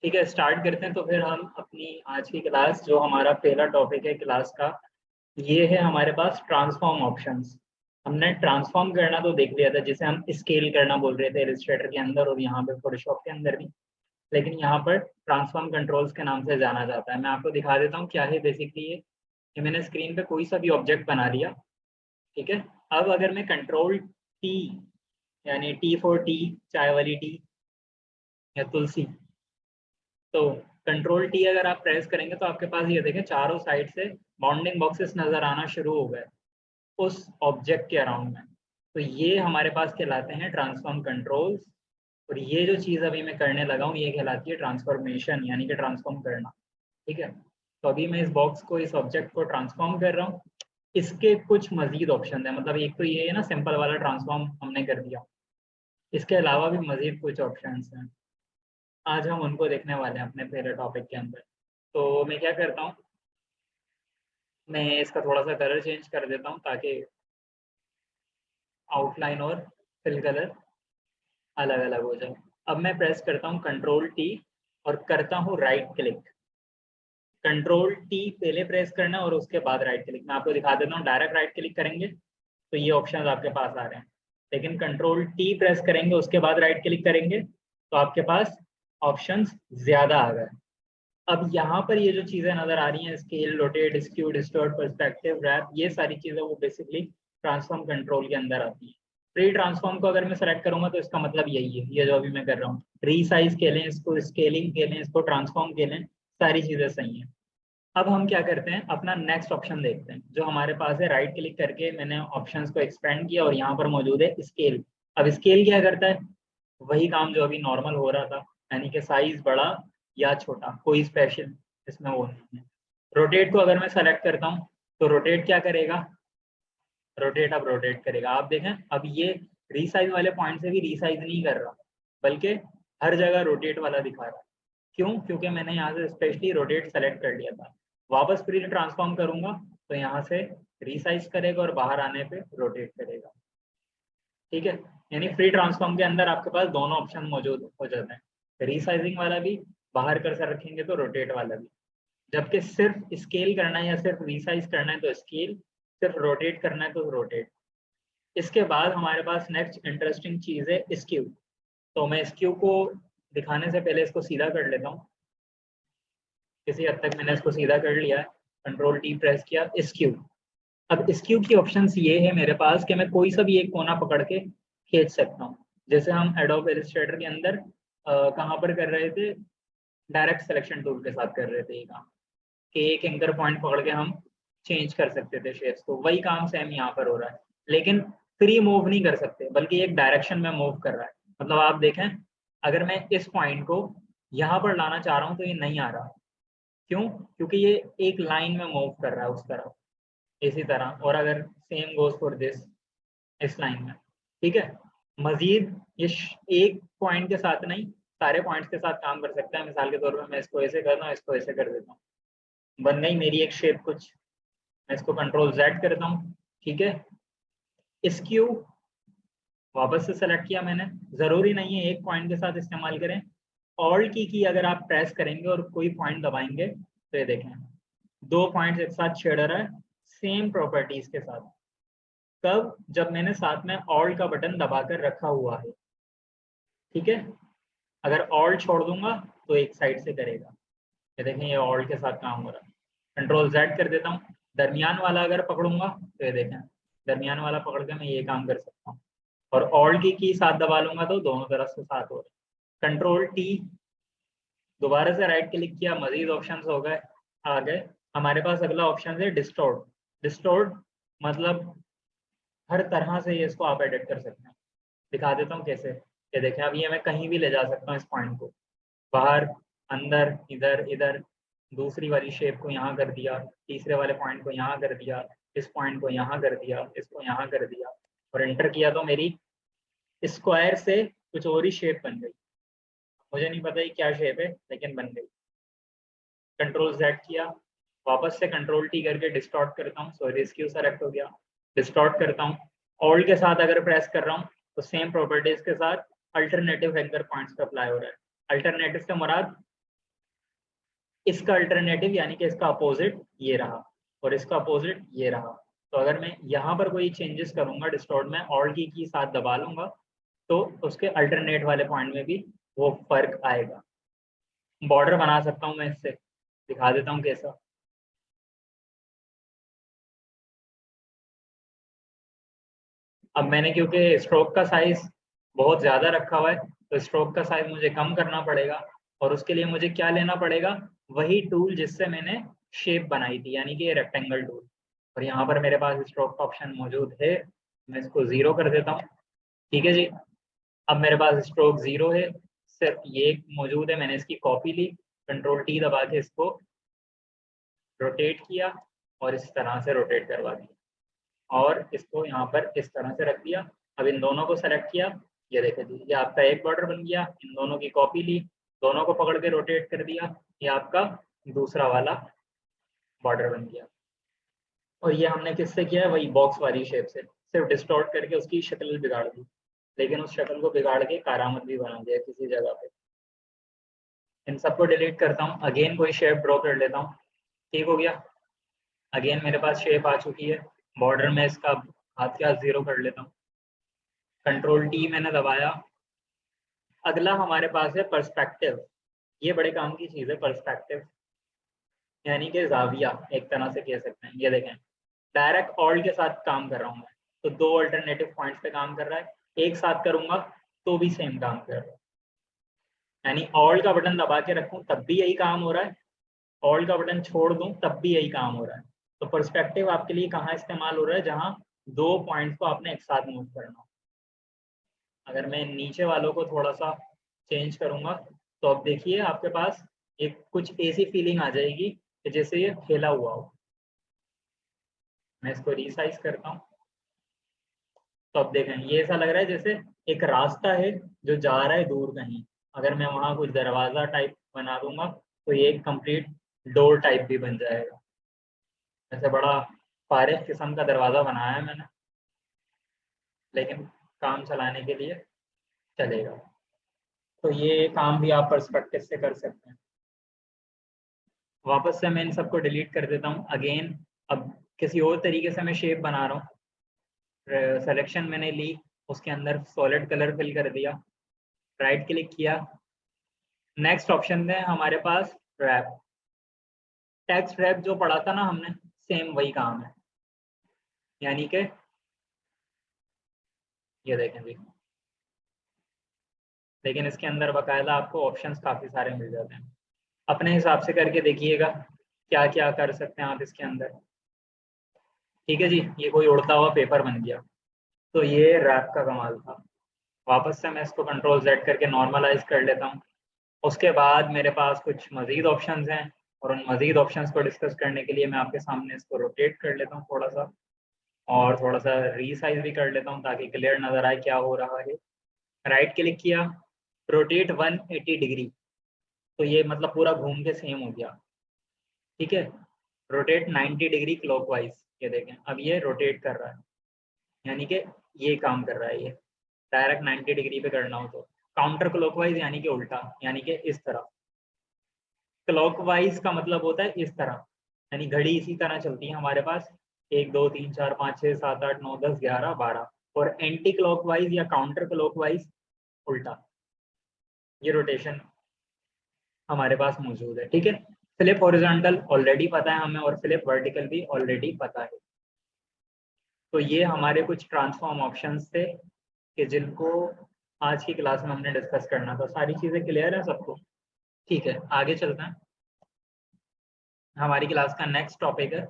ठीक है, स्टार्ट करते हैं। तो फिर हम अपनी आज की क्लास, जो हमारा पहला टॉपिक है क्लास का, ये है हमारे पास ट्रांसफॉर्म ऑप्शंस। हमने ट्रांसफॉर्म करना तो देख लिया था, जिसे हम स्केल करना बोल रहे थे इलस्ट्रेटर के अंदर और यहाँ पे फोटोशॉप के अंदर भी। लेकिन यहाँ पर ट्रांसफॉर्म कंट्रोल्स के नाम से जाना जाता है। मैं आपको दिखा देता हूँ क्या है बेसिकली ये मैंने स्क्रीन पे कोई सा भी ऑब्जेक्ट बना लिया। ठीक है, अब अगर मैं कंट्रोल टी, यानी टी फॉर टी, चाय वाली टी या तुलसी, तो कंट्रोल टी अगर आप प्रेस करेंगे तो आपके पास ये देखें चारों साइड से बाउंडिंग बॉक्सेस नजर आना शुरू हो गए उस ऑब्जेक्ट के अराउंड में। तो ये हमारे पास कहलाते हैं ट्रांसफॉर्म कंट्रोल्स। और ये जो चीज़ अभी मैं करने लगा हूँ ये कहलाती है ट्रांसफॉर्मेशन, यानी कि ट्रांसफॉर्म करना। ठीक है, तो अभी मैं इस बॉक्स को, इस ऑब्जेक्ट को ट्रांसफॉर्म कर रहा हूँ। इसके कुछ मजीद ऑप्शन है, मतलब एक तो ये है ना, सिंपल वाला ट्रांसफॉर्म हमने कर दिया। इसके अलावा भी मजीद कुछ ऑप्शन हैं, आज हम उनको देखने वाले हैं अपने पहले टॉपिक के अंदर। तो मैं क्या करता हूँ, मैं इसका थोड़ा सा कलर चेंज कर देता हूँ ताकि आउटलाइन और फिल कलर अलग अलग हो जाए। अब मैं प्रेस करता हूँ कंट्रोल टी और करता हूँ राइट क्लिक। कंट्रोल टी पहले प्रेस करना और उसके बाद राइट क्लिक। मैं आपको दिखा देता हूँ, डायरेक्ट राइट क्लिक करेंगे तो ये ऑप्शन आपके पास आ रहे हैं, लेकिन कंट्रोल टी प्रेस करेंगे उसके बाद राइट क्लिक करेंगे तो आपके पास ऑप्शंस ज्यादा आ गए। अब यहाँ पर ये जो चीजें नजर आ रही हैं, scale, rotate, skew, distort, perspective, warp, ये सारी चीजें वो बेसिकली ट्रांसफॉर्म कंट्रोल के अंदर आती हैं। प्री ट्रांसफॉर्म को अगर मैं सेलेक्ट करूंगा तो इसका मतलब यही है, ये जो अभी मैं कर रहा हूँ, रीसाइज के लें इसको, स्केलिंग के लें इसको, ट्रांसफॉर्म के लें, सारी चीजें सही हैं। अब हम क्या करते हैं, अपना नेक्स्ट ऑप्शन देखते हैं जो हमारे पास है। राइट क्लिक करके मैंने ऑप्शंस को एक्सपेंड किया और यहाँ पर मौजूद है स्केल। अब स्केल क्या करता है, वही काम जो अभी नॉर्मल हो रहा था, यानी कि साइज बड़ा या छोटा, कोई स्पेशल इसमें वो नहीं है। रोटेट को अगर मैं सेलेक्ट करता हूँ तो रोटेट क्या करेगा, रोटेट अब रोटेट करेगा। आप देखें अब ये रीसाइज वाले पॉइंट से भी रीसाइज नहीं कर रहा, बल्कि हर जगह रोटेट वाला दिखा रहा है। क्यों? क्योंकि मैंने यहाँ से स्पेशली रोटेट सेलेक्ट कर लिया था। वापस प्री ट्रांसफॉर्म करूंगा तो यहाँ से रीसाइज करेगा और बाहर आने पे रोटेट करेगा। ठीक है, यानी फ्री ट्रांसफॉर्म के अंदर आपके पास दोनों ऑप्शन मौजूद हो जाते हैं, रीसाइजिंग वाला भी, बाहर कर्सर रखेंगे तो रोटेट वाला भी। जबकि सिर्फ स्केल करना है या सिर्फ रीसाइज करना है तो स्केल, सिर्फ रोटेट करना है तो रोटेट। इसके बाद हमारे पास नेक्स्ट इंटरेस्टिंग चीज है स्क्यू। तो मैं स्क्यू को दिखाने से पहले इसको सीधा कर लेता हूँ। किसी हद तक मैंने इसको सीधा कर लिया है, कंट्रोल टी प्रेस किया, स्क्यू। अब स्क्यू की ऑप्शंस ये है मेरे पास कि मैं कोई सा भी एक कोना पकड़ के खींच सकता हूँ। जैसे हम एडोब इलस्ट्रेटर के अंदर कहाँ पर कर रहे थे, डायरेक्ट सिलेक्शन टूल के साथ कर रहे थे ये काम, कि एक एंकर पॉइंट पकड़ के हम चेंज कर सकते थे शेप्स को। वही काम सेम यहाँ पर हो रहा है, लेकिन फ्री मूव नहीं कर सकते, बल्कि एक डायरेक्शन में मूव कर रहा है। मतलब आप देखें, अगर मैं इस पॉइंट को यहाँ पर लाना चाह रहा हूँ तो ये नहीं आ रहा। क्यों? क्योंकि ये एक लाइन में मूव कर रहा है उस तरफ, इसी तरह। और अगर सेम गोज फॉर दिस, इस लाइन में। ठीक है, मजीद ये एक पॉइंट के साथ नहीं, सारे पॉइंट्स के साथ काम कर सकता है। मिसाल के तौर पर मैं इसको ऐसे कर रहा हूँ, इसको ऐसे कर देता हूँ, बन गई मेरी एक शेप कुछ। मैं इसको कंट्रोल जेड करता हूँ। ठीक है, स्क्यू वापस से सेलेक्ट किया मैंने। जरूरी नहीं है एक पॉइंट के साथ इस्तेमाल करें, ऑल्ट की अगर आप प्रेस करेंगे और कोई पॉइंट दबाएंगे तो ये देखें दो पॉइंट्स एक साथ छेड़ रहा है सेम प्रॉपर्टीज के साथ। कब? जब मैंने साथ में ऑल्ट का बटन दबाकर रखा हुआ है। ठीक है, अगर ऑल्ट छोड़ दूंगा तो एक साइड से करेगा। ये देखें ये ऑल्ट के साथ काम हो रहा है। कंट्रोल जेड कर देता हूँ, दरमियान वाला अगर पकड़ूंगा तो ये देखें दरमियान वाला पकड़ के मैं ये काम कर सकता हूँ। और ऑल्ट की साथ दबा लूंगा तो दोनों तरफ से साथ हो रहा है। कंट्रोल टी, दोबारा से राइट क्लिक किया, मजीद ऑप्शन हो गए, आ गए हमारे पास। अगला ऑप्शन है डिस्टोर्ट। डिस्टोर्ट मतलब हर तरह से ये इसको आप एडिट कर सकते हैं। दिखा देता हूँ कैसे। ये देखें अब ये मैं कहीं भी ले जा सकता हूँ इस पॉइंट को, बाहर, अंदर, इधर, इधर। दूसरी वाली शेप को यहाँ कर दिया, तीसरे वाले पॉइंट को यहाँ कर दिया, इस पॉइंट को यहाँ कर दिया, इसको यहाँ कर दिया, और एंटर किया तो मेरी स्क्वायर से कुछ और ही शेप बन गई। मुझे नहीं पता ये क्या शेप है, लेकिन बन गई। कंट्रोल जेड किया, वापस से कंट्रोल टी करके डिस्टॉर्ट करता हूँ, सॉरी स्क्यू सेलेक्ट हो गया, डिस्टॉर्ट करता हूँ। ऑल्ट के साथ अगर प्रेस कर रहा हूँ तो सेम प्रॉपर्टीज के साथ अल्टरनेटिव एंकर पॉइंट्स पे अप्लाई हो रहा है। अल्टरनेटिव से मुराद इसका अल्टरनेटिव यानी कि इसका अपोजिट ये रहा और इसका अपोजिट ये रहा। तो अगर मैं यहाँ पर कोई चेंजेस करूंगा डिस्टॉर्ट में, ऑल्ट की साथ दबा लूंगा, तो उसके अल्टरनेट वाले पॉइंट में भी वो फर्क आएगा। बॉर्डर बना सकता हूँ मैं, इससे दिखा देता हूँ कैसा। अब मैंने क्योंकि स्ट्रोक का साइज बहुत ज़्यादा रखा हुआ है, तो स्ट्रोक का साइज मुझे कम करना पड़ेगा, और उसके लिए मुझे क्या लेना पड़ेगा, वही टूल जिससे मैंने शेप बनाई थी, यानी कि ये रेक्टेंगल टूल। और यहाँ पर मेरे पास स्ट्रोक का ऑप्शन मौजूद है, मैं इसको 0 कर देता हूँ। ठीक है जी, अब मेरे पास स्ट्रोक 0 है, सिर्फ ये मौजूद है, मैंने इसकी कॉपी ली, कंट्रोल टी दबा के इसको रोटेट किया और इस तरह से रोटेट करवा दिया, और इसको यहाँ पर इस तरह से रख दिया। अब इन दोनों को सेलेक्ट किया, ये देखे जी, ये आपका एक बॉर्डर बन गया। इन दोनों की कॉपी ली, दोनों को पकड़ के रोटेट कर दिया, ये आपका दूसरा वाला बॉर्डर बन गया। और ये हमने किससे किया है, वही बॉक्स वाली शेप से, सिर्फ डिस्टॉर्ट करके उसकी शक्ल बिगाड़ दी, लेकिन उस शक्ल को बिगाड़ के कारामत भी बना दिया किसी जगह पे। इन सबको डिलीट करता हूँ, अगेन कोई शेप ड्रॉ कर लेता हूँ। ठीक हो गया, अगेन मेरे पास शेप आ चुकी है। बॉर्डर में इसका हाथ के हाथ 0 कर लेता हूँ, कंट्रोल टी मैंने दबाया। अगला हमारे पास है पर्सपेक्टिव। ये बड़े काम की चीज़ है पर्सपेक्टिव, यानी कि जाविया एक तरह से कह सकते हैं। ये देखें, डायरेक्ट ऑल्ट के साथ काम कर रहा हूँ मैं, तो दो अल्टरनेटिव पॉइंट्स पे काम कर रहा है, एक साथ करूंगा तो भी सेम काम कर रहा है। यानी ऑल्ट का बटन दबा के रखूं तब भी यही काम हो रहा है, ऑल्ट का बटन छोड़ दूं तब भी यही काम हो रहा है। तो पर्सपेक्टिव आपके लिए कहाँ इस्तेमाल हो रहा है, जहाँ दो पॉइंट्स को आपने एक साथ मूव करना हो। अगर मैं नीचे वालों को थोड़ा सा चेंज करूंगा, तो अब देखिए आपके पास एक कुछ ऐसी फीलिंग आ जाएगी कि जैसे ये फैला हुआ हो। मैं इसको रीसाइज करता हूँ, तो अब देखें ये ऐसा लग रहा है जैसे एक रास्ता है जो जा रहा है दूर कहीं। अगर मैं वहाँ कुछ दरवाज़ा टाइप बना दूंगा, तो ये एक कंप्लीट डोर टाइप भी बन जाएगा। ऐसे बड़ा फारिग किस्म का दरवाज़ा बनाया है मैंने, लेकिन काम चलाने के लिए चलेगा। तो ये काम भी आप पर्सपेक्टिव से कर सकते हैं। वापस से मैं इन सबको डिलीट कर देता हूँ अगेन। अब किसी और तरीके से मैं शेप बना रहा हूँ। सिलेक्शन मैंने ली, उसके अंदर सॉलिड कलर फिल कर दिया, राइट क्लिक किया, नेक्स्ट ऑप्शन में हमारे पास रैप। टेक्स्ट रैप जो पढ़ा था ना हमने, सेम वही काम है। यानी कि ये देखें जी, लेकिन इसके अंदर बाकायदा आपको ऑप्शंस काफ़ी सारे मिल जाते हैं। अपने हिसाब से करके देखिएगा क्या क्या कर सकते हैं आप इसके अंदर। ठीक है जी, ये कोई उड़ता हुआ पेपर बन गया। तो ये रैप का कमाल था। वापस से मैं इसको कंट्रोल Z करके नॉर्मलाइज कर लेता हूँ। उसके बाद मेरे पास कुछ मज़ीद ऑप्शंस हैं, और उन मज़ीद ऑप्शंस को डिस्कस करने के लिए मैं आपके सामने इसको रोटेट कर लेता हूँ थोड़ा सा, और थोड़ा सा रीसाइज भी कर लेता हूँ ताकि क्लियर नज़र आए क्या हो रहा है। राइट क्लिक किया, रोटेट 180 डिग्री, तो ये मतलब पूरा घूम के सेम हो गया। ठीक है, रोटेट 90 डिग्री क्लॉकवाइज, ये देखें अब ये रोटेट कर रहा है, यानी कि ये काम कर रहा है। ये डायरेक्ट 90 डिग्री पे करना हो तो, काउंटर क्लॉकवाइज यानी कि उल्टा, यानी कि इस तरह। क्लॉकवाइज का मतलब होता है इस तरह, यानी घड़ी इसी तरह चलती है हमारे पास, 1 2 3 4 5 6 7 8 9 10 11 12। और एंटी क्लॉकवाइज या काउंटर क्लॉकवाइज उल्टा, ये रोटेशन हमारे पास मौजूद है। ठीक है, फ्लिप हॉरिजॉन्टल ऑलरेडी पता है हमें, और फ्लिप वर्टिकल भी ऑलरेडी पता है। तो ये हमारे कुछ ट्रांसफॉर्म ऑप्शंस थे कि जिनको आज की क्लास में हमने डिस्कस करना था। सारी चीज़ें क्लियर है सबको? ठीक है, आगे चलते हैं। हमारी क्लास का नेक्स्ट टॉपिक है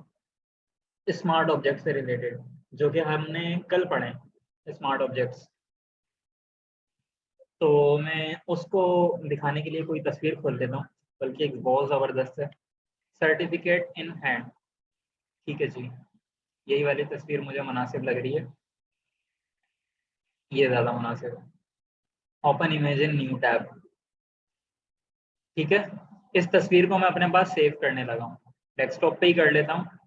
स्मार्ट ऑब्जेक्ट से रिलेटेड, जो कि हमने कल पढ़े, स्मार्ट ऑब्जेक्ट्स। तो मैं उसको दिखाने के लिए कोई तस्वीर खोल लेता हूँ, बल्कि एक बहुत ज़बरदस्त है, सर्टिफिकेट इन हैंड। ठीक है जी, यही वाली तस्वीर मुझे मुनासिब लग रही है, ये ज़्यादा मुनासिब है। Open image in new tab. ठीक है, इस तस्वीर को मैं अपने पास सेव करने लगा हूँ, डेस्कटॉप पे ही कर लेता हूँ।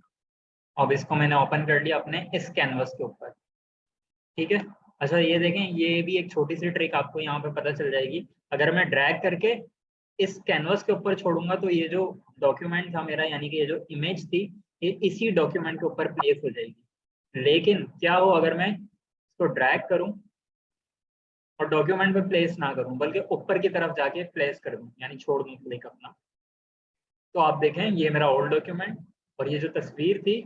अब इसको मैंने ओपन कर लिया अपने इस कैनवस के ऊपर। ठीक है, अच्छा ये देखें, ये भी एक छोटी सी ट्रिक आपको यहाँ पे पता चल जाएगी। अगर मैं ड्रैग करके इस कैनवस के ऊपर छोड़ूंगा तो ये जो डॉक्यूमेंट था मेरा, यानी कि ये जो इमेज थी, ये इसी डॉक्यूमेंट के ऊपर प्लेस हो जाएगी। लेकिन क्या हो अगर मैं इसको ड्रैग करूं और डॉक्यूमेंट पे प्लेस ना करूं, बल्कि ऊपर की तरफ जाके प्लेस कर दूं, यानी छोड़ दूं क्लिक अपना, तो आप देखें ये मेरा ओल्ड डॉक्यूमेंट और ये जो तस्वीर थी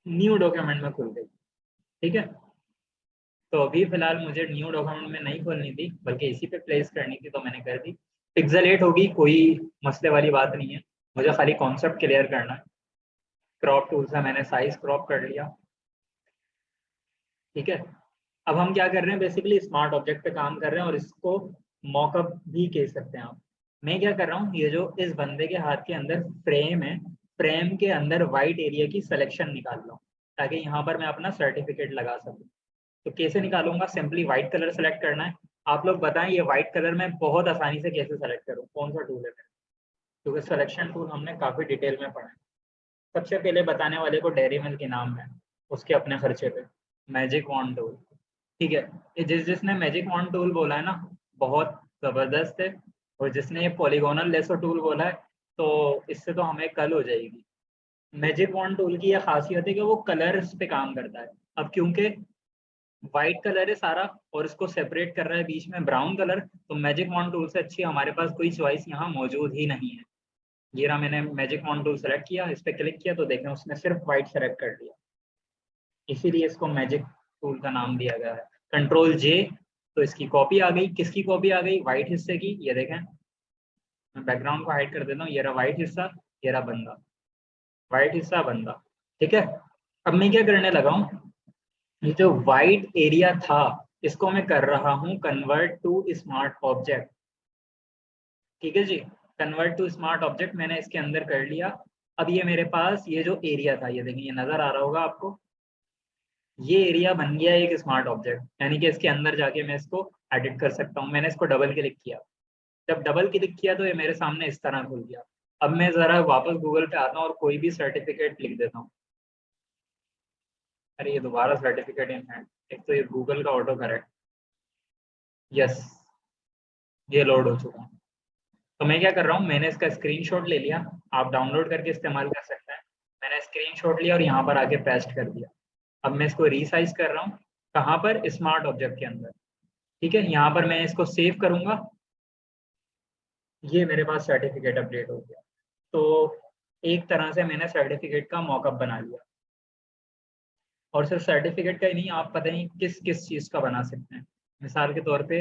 न्यू डॉक्यूमेंट में खुल गई। ठीक है, तो अभी फिलहाल मुझे न्यू डॉक्यूमेंट में नहीं खोलनी थी बल्कि इसी पे प्लेस करनी थी, तो मैंने कर दी। पिक्सेलेट होगी, कोई मसले वाली बात नहीं है, मुझे खाली कॉन्सेप्ट क्लियर करना है। क्रॉप टूल से मैंने साइज क्रॉप कर लिया। ठीक है, अब हम क्या कर रहे हैं, बेसिकली स्मार्ट ऑब्जेक्ट पे काम कर रहे हैं और इसको मॉकअप भी कह सकते हैं आप। मैं क्या कर रहा हूँ, ये जो इस बंदे के हाथ के अंदर फ्रेम है, फ्रेम के अंदर वाइट एरिया की सिलेक्शन निकाल रहा हूँ ताकि यहाँ पर मैं अपना सर्टिफिकेट लगा सकूँ। तो कैसे निकालूंगा, सिंपली व्हाइट कलर सेलेक्ट करना है। आप लोग बताएं ये व्हाइट कलर में बहुत आसानी से कैसे सेलेक्ट करूँ, कौन सा टूल है मेरा, क्योंकि सिलेक्शन टूल हमने काफ़ी डिटेल में पढ़ा है। सबसे पहले बताने वाले को डेयरी मिल्क के नाम है, उसके अपने खर्चे पे मैजिक वॉन्ड टूल। ठीक है, ये जिसने मैजिक वॉन्ड टूल बोला है ना, बहुत ज़बरदस्त है। और जिसने ये पॉलीगोनल लेसो टूल बोला है, तो इससे तो हमें कल हो जाएगी। मैजिक वॉन्ड टूल की यह खासियत है कि वो कलर्स पे काम करता है। अब क्योंकि व्हाइट कलर है सारा और इसको सेपरेट कर रहा है बीच में ब्राउन कलर, तो मैजिक वॉन्ड टूल से अच्छी हमारे पास कोई चॉइस यहाँ मौजूद ही नहीं है। ये रहा, मैंने मैजिक वॉन्ड टूल सेलेक्ट किया, इस पर क्लिक किया तो देखें उसने सिर्फ व्हाइट सेलेक्ट कर दिया, इसीलिए इसको मैजिक टूल का नाम दिया गया है। कंट्रोल जे, तो इसकी कॉपी आ गई। किसकी कॉपी आ गई, व्हाइट हिस्से की। ये देखें, मैं बैकग्राउंड को हाइड कर देता हूँ, ये रहा व्हाइट हिस्सा, ये रहा बंदा, व्हाइट हिस्सा बंदा। ठीक है, अब मैं क्या करने लगा हूँ, ये जो वाइड एरिया था इसको मैं कर रहा हूँ कन्वर्ट टू स्मार्ट ऑब्जेक्ट। ठीक है जी, कन्वर्ट टू स्मार्ट ऑब्जेक्ट मैंने इसके अंदर कर लिया। अब ये मेरे पास ये जो एरिया था, ये देखिए, ये नजर आ रहा होगा आपको, ये एरिया बन गया एक स्मार्ट ऑब्जेक्ट, यानी कि इसके अंदर जाके मैं इसको एडिट कर सकता हूँ। मैंने इसको डबल क्लिक किया, जब डबल क्लिक किया तो ये मेरे सामने इस तरह खुल गया। अब मैं ज़रा वापस गूगल पे आता हूँ और कोई भी सर्टिफिकेट लिख देता हूँ। अरे ये दोबारा सर्टिफिकेट इन हैंड, एक तो ये गूगल का ऑटो करेक्ट। यस, ये लोड हो चुका है। तो मैं क्या कर रहा हूँ, मैंने इसका स्क्रीनशॉट ले लिया, आप डाउनलोड करके इस्तेमाल कर सकते हैं। मैंने स्क्रीनशॉट लिया और यहाँ पर आके पेस्ट कर दिया। अब मैं इसको रीसाइज कर रहा हूँ, कहाँ पर, स्मार्ट ऑब्जेक्ट के अंदर। ठीक है, यहाँ पर मैं इसको सेव करूँगा, ये मेरे पास सर्टिफिकेट अपडेट हो गया। तो एक तरह से मैंने सर्टिफिकेट का मॉकअप बना लिया। और सिर्फ सर्टिफिकेट का ही नहीं, आप पता नहीं किस किस चीज़ का बना सकते हैं। मिसाल के तौर पे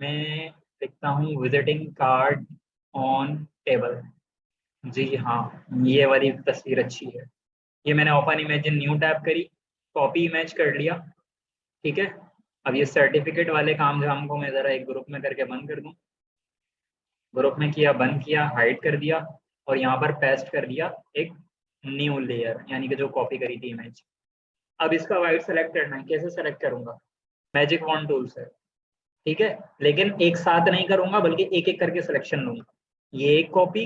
मैं लिखता हूँ विजिटिंग कार्ड ऑन टेबल। जी हाँ, ये वाली तस्वीर अच्छी है। ये मैंने open image in new tab करी, कॉपी इमेज कर लिया। ठीक है, अब ये सर्टिफिकेट वाले काम झाम को मैं ज़रा एक ग्रुप में करके बंद कर दूँ। ग्रुप में किया, बंद किया, हाइड कर दिया और यहाँ पर पेस्ट कर दिया एक न्यू लेयर, यानी कि जो कॉपी करी थी इमेज। अब इसका वाइट सेलेक्ट करना है, कैसे सेलेक्ट करूंगा, मैजिक वॉन्ड टूल से। ठीक है, लेकिन एक साथ नहीं करूंगा बल्कि एक एक करके सिलेक्शन लूंगा। ये एक कॉपी,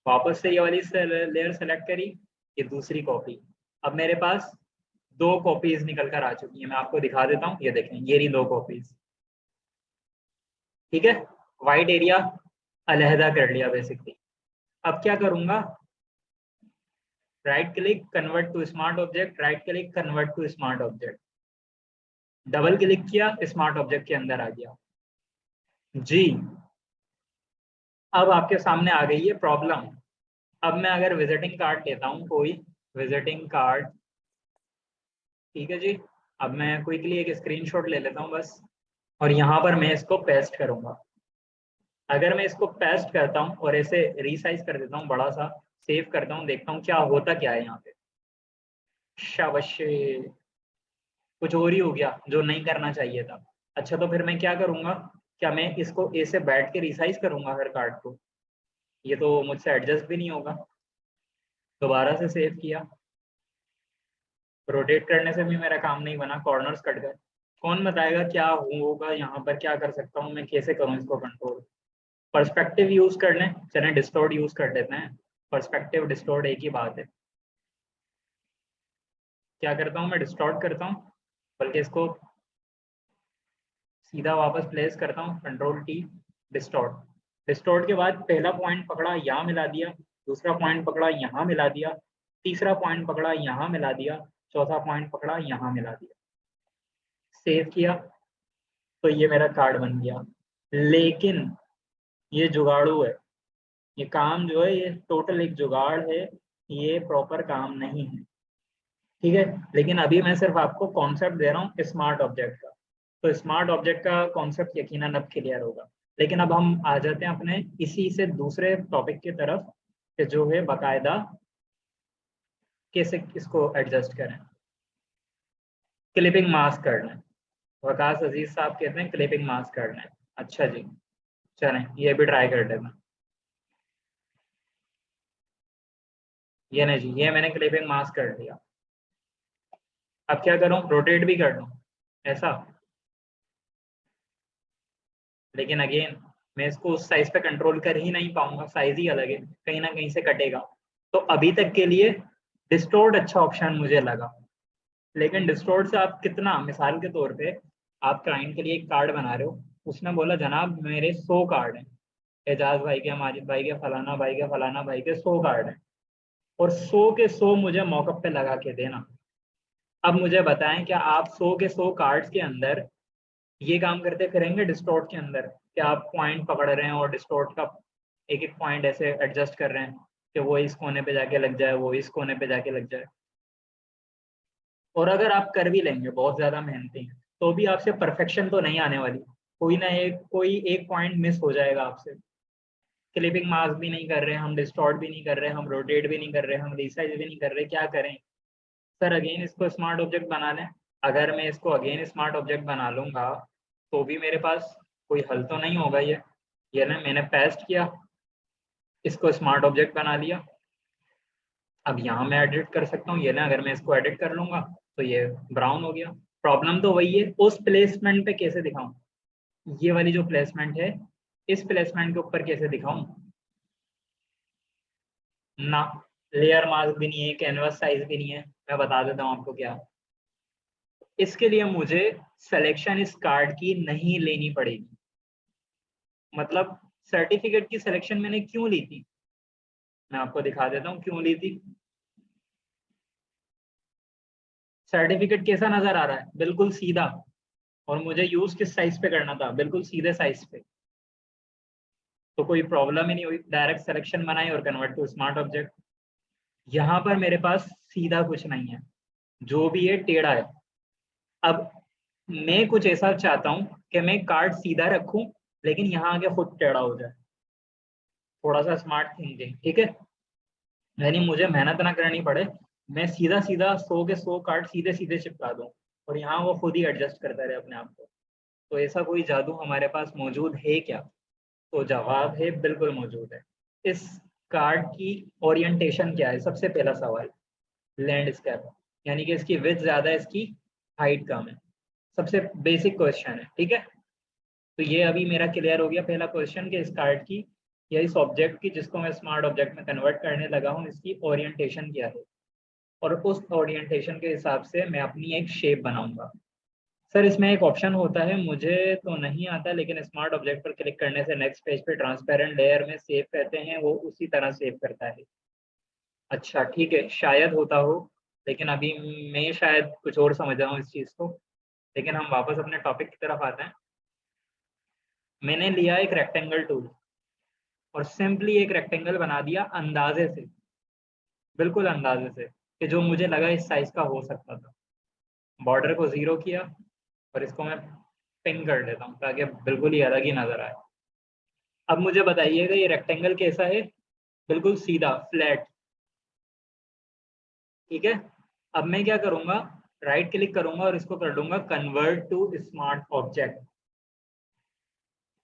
वापस से ये वाली लेयर सेलेक्ट करी, ये दूसरी कॉपी। अब मेरे पास दो कॉपीज निकल कर आ चुकी है, मैं आपको दिखा देता हूँ, ये देखें, ये रही दो कॉपीज। ठीक है, वाइट एरिया अलहदा कर लिया बेसिकली। अब क्या करूंगा, right click, convert to smart object, right click, convert to smart object, double click किया, स्मार्ट ऑब्जेक्ट के अंदर आ गया। जी, अब आपके सामने आ गई है प्रॉब्लम। अब मैं अगर विजिटिंग कार्ड लेता हूँ, कोई विजिटिंग कार्ड, ठीक है जी, अब मैं क्विकली एक स्क्रीनशॉट ले लेता हूँ बस, और यहाँ पर मैं इसको पेस्ट करूंगा। अगर मैं इसको पेस्ट करता हूँ और ऐसे रीसाइज कर देता हूँ बड़ा सा, सेव करता हूँ, देखता हूँ क्या होता क्या है यहाँ पे। शाबाश, कुछ और ही हो गया जो नहीं करना चाहिए था। अच्छा, तो फिर मैं क्या करूँगा, क्या मैं इसको ऐसे बैठ के रिसाइज करूँगा हर कार्ड को, ये तो मुझसे एडजस्ट भी नहीं होगा। दोबारा से सेव किया, रोटेट करने से भी मेरा काम नहीं बना, कॉर्नर्स कट गए। कौन बताएगा क्या होगा यहाँ पर, क्या कर सकता हूँ मैं, कैसे करूँ इसको कंट्रोल। पर्सपेक्टिव यूज कर लें, चलें डिस्टोर्ट यूज कर लेते हैं। पर्सपेक्टिव डिस्टोर्ट एक ही बात है। क्या करता हूँ मैं, डिस्टोर्ट करता हूँ, बल्कि इसको सीधा वापस प्लेस करता हूँ, कंट्रोल टी, डिस्टोर्ट। डिस्टोर्ट के बाद पहला पॉइंट पकड़ा, यहाँ मिला दिया, दूसरा पॉइंट पकड़ा, यहाँ मिला दिया, तीसरा पॉइंट पकड़ा, यहाँ मिला दिया, चौथा पॉइंट पकड़ा, यहाँ मिला दिया, सेव किया, तो ये मेरा कार्ड बन गया। लेकिन ये जुगाड़ू है, ये काम जो है ये टोटल एक जुगाड़ है, ये प्रॉपर काम नहीं है, ठीक है। लेकिन अभी मैं सिर्फ आपको कॉन्सेप्ट दे रहा हूँ स्मार्ट ऑब्जेक्ट का, तो स्मार्ट ऑब्जेक्ट का कॉन्सेप्ट यकीनन अब क्लियर होगा। लेकिन अब हम आ जाते हैं अपने इसी से दूसरे टॉपिक की तरफ कि जो है बाकायदा कैसे इसको एडजस्ट करें। क्लिपिंग मास्क करना है, वकास अजीज साहब कहते हैं क्लिपिंग मास्क करना है। अच्छा जी, चलें ये भी ट्राई कर लेना। ये नहीं जी, ये मैंने क्लिपिंग मास्क कर दिया। अब क्या करूं, रोटेट भी कर लूं ऐसा, लेकिन अगेन मैं इसको उस साइज पे कंट्रोल कर ही नहीं पाऊंगा, साइज ही अलग है, कहीं ना कहीं से कटेगा। तो अभी तक के लिए डिस्टोर्ट अच्छा ऑप्शन मुझे लगा। लेकिन डिस्टोर्ट से आप कितना, मिसाल के तौर पे आप क्लाइंट के लिए एक कार्ड बना रहे हो, उसने बोला जनाब मेरे 100 कार्ड हैं, एजाज भाई के, माजिद भाई के, फलाना भाई के, फलाना भाई के 100 कार्ड हैं, और 100 के 100 मुझे मौकअप पे लगा के देना। अब मुझे बताएं क्या आप 100 के 100 कार्ड्स के अंदर ये काम करते फिरेंगे डिस्टोर्ट के अंदर, कि आप पॉइंट पकड़ रहे हैं और डिस्टोर्ट का एक एक पॉइंट ऐसे एडजस्ट कर रहे हैं कि वो इस कोने पे जाके लग जाए, वो इस कोने पे जाके लग जाए। और अगर आप कर भी लेंगे, बहुत ज्यादा मेहनती हैं, तो भी आपसे परफेक्शन तो नहीं आने वाली, कोई ना कोई एक पॉइंट मिस हो जाएगा आपसे। क्लिपिंग मास्क भी नहीं कर रहे, हम डिस्टॉर्ट भी नहीं कर रहे, हम रोटेट भी नहीं कर रहे, हम रिसाइज भी नहीं कर रहे, क्या करें सर? अगेन इसको स्मार्ट ऑब्जेक्ट बना लें। अगर मैं इसको अगेन स्मार्ट ऑब्जेक्ट बना लूंगा तो भी मेरे पास कोई हल तो नहीं होगा। ये ना मैंने पेस्ट किया, इसको स्मार्ट ऑब्जेक्ट बना लिया। अब यहाँ मैं एडिट कर सकता हूँ, ये ना अगर मैं इसको एडिट कर लूंगा तो ये ब्राउन हो गया। प्रॉब्लम तो वही है, उस प्लेसमेंट पे कैसे दिखाऊं, ये वाली जो प्लेसमेंट है इस प्लेसमेंट के ऊपर कैसे दिखाऊं ना। लेयर मास्क भी नहीं है, कैनवस साइज भी नहीं है। मैं बता देता हूँ आपको क्या, इसके लिए मुझे सिलेक्शन इस कार्ड की नहीं लेनी पड़ेगी। मतलब सर्टिफिकेट की सिलेक्शन मैंने क्यों ली थी, मैं आपको दिखा देता हूँ क्यों ली थी। सर्टिफिकेट कैसा नजर आ रहा है, बिल्कुल सीधा, और मुझे यूज किस साइज पे करना था, बिल्कुल सीधे साइज पे। तो कोई प्रॉब्लम ही नहीं हुई, डायरेक्ट सिलेक्शन बनाई और कन्वर्ट टू स्मार्ट ऑब्जेक्ट। यहाँ पर मेरे पास सीधा कुछ नहीं है, जो भी है टेढ़ा है। अब मैं कुछ ऐसा चाहता हूँ कि मैं कार्ड सीधा रखूं लेकिन यहाँ आगे खुद टेढ़ा हो जाए, थोड़ा सा स्मार्ट थिंकिंग, ठीक है। यानी मुझे मेहनत ना करनी पड़े, मैं सीधा सीधा 100 के 100 कार्ड सीधे सीधे चिपका दूं और यहाँ वो खुद ही एडजस्ट करता रहे अपने आप को। तो ऐसा कोई जादू हमारे पास मौजूद है क्या? तो जवाब है बिल्कुल मौजूद है। इस कार्ड की ओरिएंटेशन क्या है, सबसे पहला सवाल। लैंडस्केप, यानी कि इसकी विड्थ ज्यादा है, इसकी हाइट कम है। सबसे बेसिक क्वेश्चन है, ठीक है। तो ये अभी मेरा क्लियर हो गया पहला क्वेश्चन कि इस कार्ड की या इस ऑब्जेक्ट की जिसको मैं स्मार्ट ऑब्जेक्ट में कन्वर्ट करने लगा हूँ, इसकी ओरिएंटेशन क्या है, और उस ओरिएंटेशन के हिसाब से मैं अपनी एक शेप बनाऊंगा। सर इसमें एक ऑप्शन होता है, मुझे तो नहीं आता, लेकिन स्मार्ट ऑब्जेक्ट पर क्लिक करने से नेक्स्ट पेज पे ट्रांसपेरेंट लेयर में सेव कहते हैं, वो उसी तरह सेव करता है। अच्छा ठीक है, शायद होता हो, लेकिन अभी मैं शायद कुछ और समझ रहा हूँ इस चीज़ को। लेकिन हम वापस अपने टॉपिक की तरफ आते हैं। मैंने लिया एक रेक्टेंगल टूल और सिंपली एक रेक्टेंगल बना दिया अंदाजे से, बिल्कुल अंदाजे से, कि जो मुझे लगा इस साइज का हो सकता था। बॉर्डर को 0 किया और इसको मैं पिंक कर देता हूँ ताकि बिल्कुल ही अलग ही नजर आए। अब मुझे बताइएगा ये रेक्टेंगल कैसा है, बिल्कुल सीधा फ्लैट, ठीक है। अब मैं क्या करूंगा, राइट क्लिक करूंगा और इसको कर दूंगा कन्वर्ट टू स्मार्ट ऑब्जेक्ट।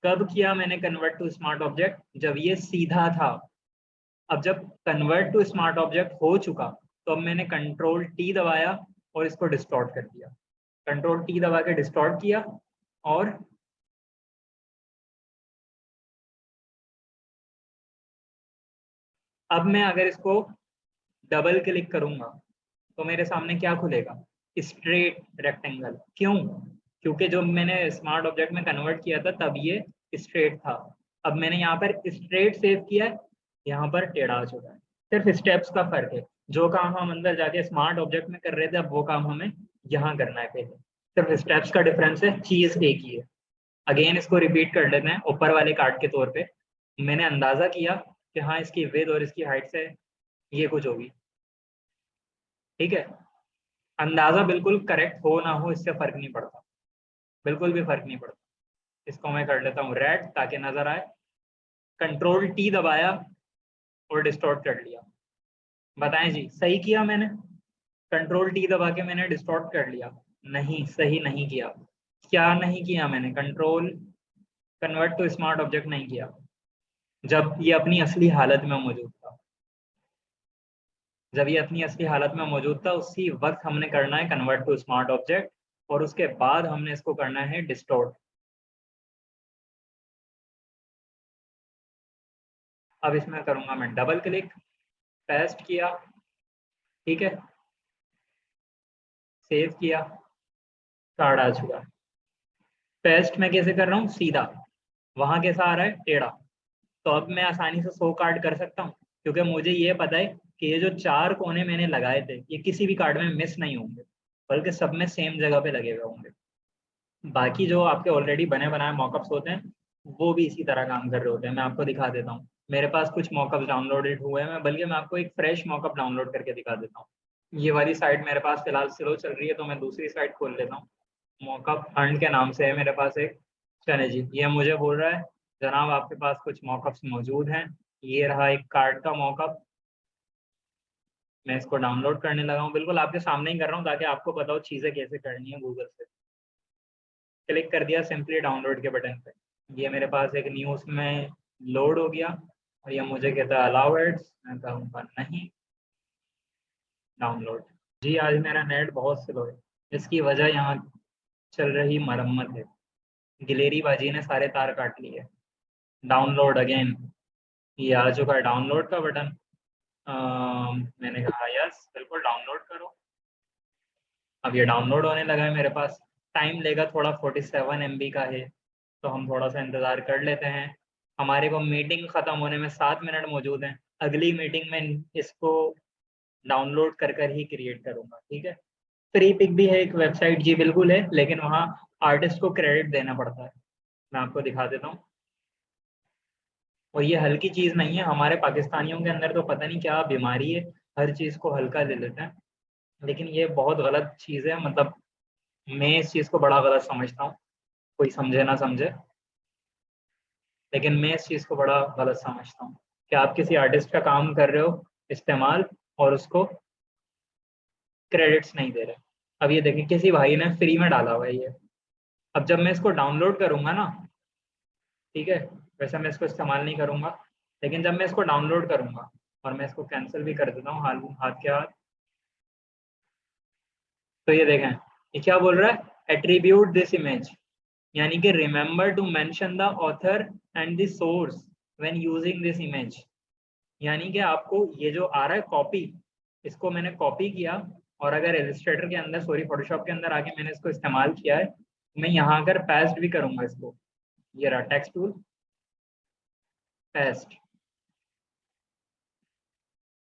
कब किया मैंने कन्वर्ट टू स्मार्ट ऑब्जेक्ट, जब ये सीधा था। अब जब कन्वर्ट टू स्मार्ट ऑब्जेक्ट हो चुका तो अब मैंने कंट्रोल टी दबाया और इसको डिस्टॉर्ट कर दिया। कंट्रोल टी दबा के डिस्टॉर्ट किया, और अब मैं अगर इसको डबल क्लिक करूंगा तो मेरे सामने क्या खुलेगा, स्ट्रेट रेक्टेंगल। क्यों? क्योंकि जो मैंने स्मार्ट ऑब्जेक्ट में कन्वर्ट किया था तब ये स्ट्रेट था। अब मैंने यहाँ पर स्ट्रेट सेव किया है, यहाँ पर टेढ़ा आ चुका है। सिर्फ स्टेप्स का फर्क है। जो काम हम अंदर जाके स्मार्ट ऑब्जेक्ट में कर रहे थे, अब वो काम हमें यहाँ करना है पहले। सिर्फ स्टेप्स का डिफरेंस है, चीज एक ही है। अगेन इसको रिपीट कर लेते हैं ऊपर वाले कार्ड के तौर पे। मैंने अंदाजा किया कि हाँ इसकी विड्थ और इसकी हाइट से ये कुछ होगी, ठीक है। अंदाजा बिल्कुल करेक्ट हो ना हो इससे फर्क नहीं पड़ता, बिल्कुल भी फर्क नहीं पड़ता। इसको मैं कर लेता हूँ रेड ताकि नजर आए। कंट्रोल टी दबाया और डिस्टॉर्ट कर लिया। बताएं जी, सही किया मैंने? कंट्रोल टी दबा के मैंने डिस्टॉर्ट कर लिया? नहीं, सही नहीं किया। क्या नहीं किया मैंने? Control convert to smart object नहीं किया जब ये अपनी असली हालत में मौजूद था। जब ये अपनी असली हालत में मौजूद था उसी वक्त हमने करना है कन्वर्ट टू स्मार्ट ऑब्जेक्ट, और उसके बाद हमने इसको करना है डिस्टॉर्ट। अब इसमें करूंगा मैं डबल क्लिक, पेस्ट किया, ठीक है, सेव किया, कार्ड आ चुका। पेस्ट मैं कैसे कर रहा हूँ? सीधा। वहां कैसा आ रहा है? टेढ़ा। तो अब मैं आसानी से 100 कार्ड कर सकता हूँ, क्योंकि मुझे ये पता है कि ये जो 4 कोने मैंने लगाए थे ये किसी भी कार्ड में मिस नहीं होंगे, बल्कि सब में सेम जगह पे लगे हुए होंगे। बाकी जो आपके ऑलरेडी बने बनाए मॉकअप्स होते हैं वो भी इसी तरह काम कर रहे होते हैं। मैं आपको दिखा देता हूँ, मेरे पास कुछ मॉकअप्स डाउनलोडेड हुए हैं, बल्कि मैं आपको एक फ्रेश मॉकअप डाउनलोड करके दिखा देता हूँ। ये वाली साइट मेरे पास फिलहाल स्लो चल रही है, तो मैं दूसरी साइट खोल लेता हूँ। मॉकअप हंट के नाम से है मेरे पास एक। चले जी, ये मुझे बोल रहा है जनाब आपके पास कुछ मॉकअप्स मौजूद हैं। ये रहा एक कार्ड का मॉकअप, मैं इसको डाउनलोड करने लगा हूँ। बिल्कुल आपके सामने ही कर रहा हूँ ताकि आपको पता हो चीज़ें कैसे करनी है गूगल से। क्लिक कर दिया सिंपली डाउनलोड के बटन पे। ये मेरे पास एक न्यू उसमें लोड हो गया और ये मुझे कहता है अलाउ एड्स, मैं कहूँगा नहीं, डाउनलोड। जी आज मेरा नेट बहुत स्लो है, इसकी वजह यहाँ चल रही मरम्मत है। गिलेरी बाजी ने सारे तार काट लिए। डाउनलोड अगेन, ये आ चुका है डाउनलोड का बटन। मैंने कहा यस बिल्कुल डाउनलोड करो। अब ये डाउनलोड होने लगा है मेरे पास। टाइम लेगा थोड़ा, 47 MB का है, तो हम थोड़ा सा इंतज़ार कर लेते हैं। हमारे को मीटिंग ख़त्म होने में 7 मिनट मौजूद हैं। अगली मीटिंग में इसको डाउनलोड कर ही क्रिएट करूँगा, ठीक है। फ्री पिक भी है एक वेबसाइट, जी बिल्कुल है, लेकिन वहाँ आर्टिस्ट को क्रेडिट देना पड़ता है। मैं आपको दिखा देता हूँ। और ये हल्की चीज़ नहीं है, हमारे पाकिस्तानियों के अंदर तो पता नहीं क्या बीमारी है, हर चीज़ को हल्का ले लेते हैं। लेकिन ये बहुत गलत चीज़ है, मतलब मैं इस चीज़ को बड़ा गलत समझता हूँ। कोई समझे ना समझे, लेकिन मैं इस चीज़ को बड़ा गलत समझता हूँ कि आप किसी आर्टिस्ट का काम कर रहे हो इस्तेमाल और उसको क्रेडिट्स नहीं दे रहे। अब ये देखिए किसी भाई ने फ्री में डाला हुआ है ये। अब जब मैं इसको डाउनलोड करूँगा ना, ठीक है, वैसे मैं इसको इस्तेमाल नहीं करूँगा, लेकिन जब मैं इसको डाउनलोड करूँगा, और मैं इसको कैंसिल भी कर देता हूँ हाथ हाथ के हाथ, तो ये देखें ये क्या बोल रहा है, एट्रीब्यूट दिस इमेज, यानी कि remember to mention the author and the source when using this image. यानी कि आपको ये जो आ रहा है कॉपी, इसको मैंने कॉपी किया, और अगर इलस्ट्रेटर के अंदर, सॉरी फोटोशॉप के अंदर आके मैंने इसको इस्तेमाल किया है, मैं यहाँ अगर पेस्ट भी करूँगा इसको, ये रहा टेक्स्ट टूल, पेस्ट,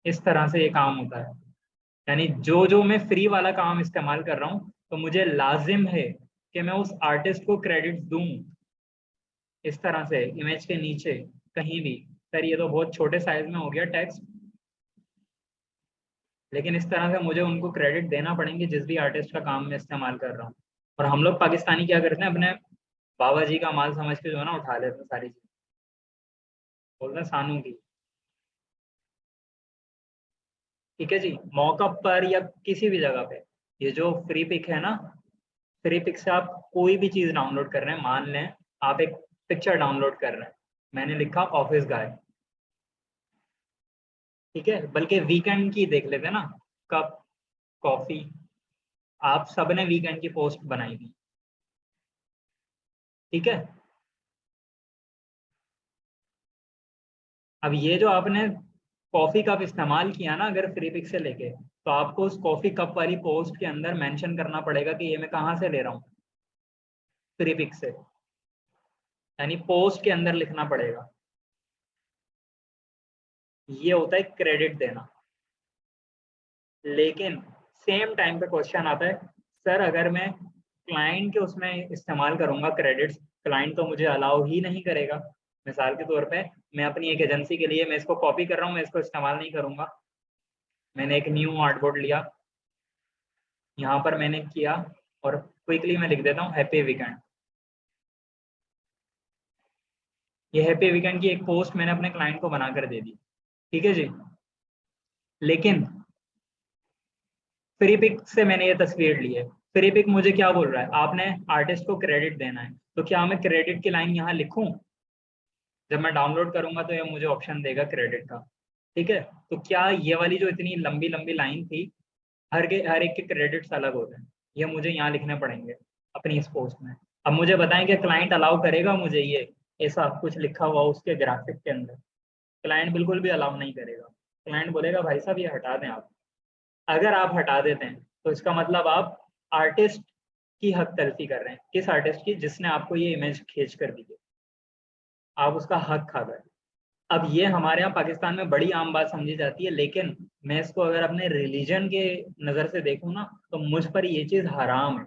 इस तरह से ये काम होता है। यानी जो जो मैं फ्री वाला काम इस्तेमाल कर रहा हूँ, तो मुझे लाजिम है कि मैं उस आर्टिस्ट को क्रेडिट दूं इस तरह से इमेज के नीचे कहीं भी। सर ये तो बहुत छोटे साइज में हो गया टेक्स्ट, लेकिन इस तरह से मुझे उनको क्रेडिट देना पड़ेंगे जिस भी आर्टिस्ट का काम मैं इस्तेमाल कर रहा हूँ। और हम लोग पाकिस्तानी क्या करते हैं, अपने बाबा जी का माल समझ के जो है ना उठा लेते हैं सारी चीज़, बोलते हैं सानू की। ठीक है जी, मॉकअप पर या किसी भी जगह पे ये जो फ्री पिक है ना, फ्री पिक से आप कोई भी चीज़ डाउनलोड कर रहे हैं, मान लें आप एक पिक्चर डाउनलोड कर रहे हैं, मैंने लिखा ऑफिस गाय, ठीक है, बल्कि वीकेंड की देख लेते हैं ना, कप कॉफी, आप सबने वीकेंड की पोस्ट बनाई थी, ठीक है। अब ये जो आपने कॉफी कप इस्तेमाल किया ना अगर फ्री पिक से लेके, तो आपको उस कॉफी कप वाली पोस्ट के अंदर मेंशन करना पड़ेगा कि ये मैं कहाँ से ले रहा हूँ, फ्री पिक से। यानी पोस्ट के अंदर लिखना पड़ेगा। ये होता है क्रेडिट देना। लेकिन सेम टाइम पे क्वेश्चन आता है, सर अगर मैं क्लाइंट के उसमें इस्तेमाल करूंगा क्रेडिट्स, क्लाइंट तो मुझे अलाउ ही नहीं करेगा। मिसाल के तौर पे मैं अपनी एक एजेंसी के लिए मैं इसको कॉपी कर रहा हूँ, मैं इसको इस्तेमाल नहीं करूंगा। मैंने एक न्यू आर्टबोर्ड लिया, यहाँ पर मैंने किया और क्विकली मैं लिख देता हूँ हैप्पी वीकेंड। ये हैप्पी वीकेंड की एक पोस्ट मैंने अपने क्लाइंट को बनाकर दे दी, ठीक है जी। लेकिन फ्री पिक से मैंने ये तस्वीर ली है, फ्री पिक मुझे क्या बोल रहा है, आपने आर्टिस्ट को क्रेडिट देना है, तो क्या मैं क्रेडिट की लाइन यहाँ लिखूं? जब मैं डाउनलोड करूंगा तो ये मुझे ऑप्शन देगा क्रेडिट का, ठीक है। तो क्या ये वाली जो इतनी लंबी लंबी लाइन थी, हर एक के क्रेडिट्स अलग होते हैं, ये मुझे यहाँ लिखने पड़ेंगे अपनी इस पोस्ट में। अब मुझे बताएं कि क्लाइंट अलाउ करेगा मुझे ये ऐसा कुछ लिखा हुआ उसके ग्राफिक के अंदर? क्लाइंट बिल्कुल भी अलाउ नहीं करेगा। क्लाइंट बोलेगा भाई साहब ये हटा दें आप। अगर आप हटा देते हैं तो इसका मतलब आप आर्टिस्ट की हक तलफी कर रहे हैं। किस आर्टिस्ट की? जिसने आपको ये इमेज खींच कर दी है, आप उसका हक खा गए। अब ये हमारे यहाँ पाकिस्तान में बड़ी आम बात समझी जाती है, लेकिन मैं इसको अगर अपने रिलीजन के नज़र से देखूँ ना, तो मुझ पर ये चीज़ हराम है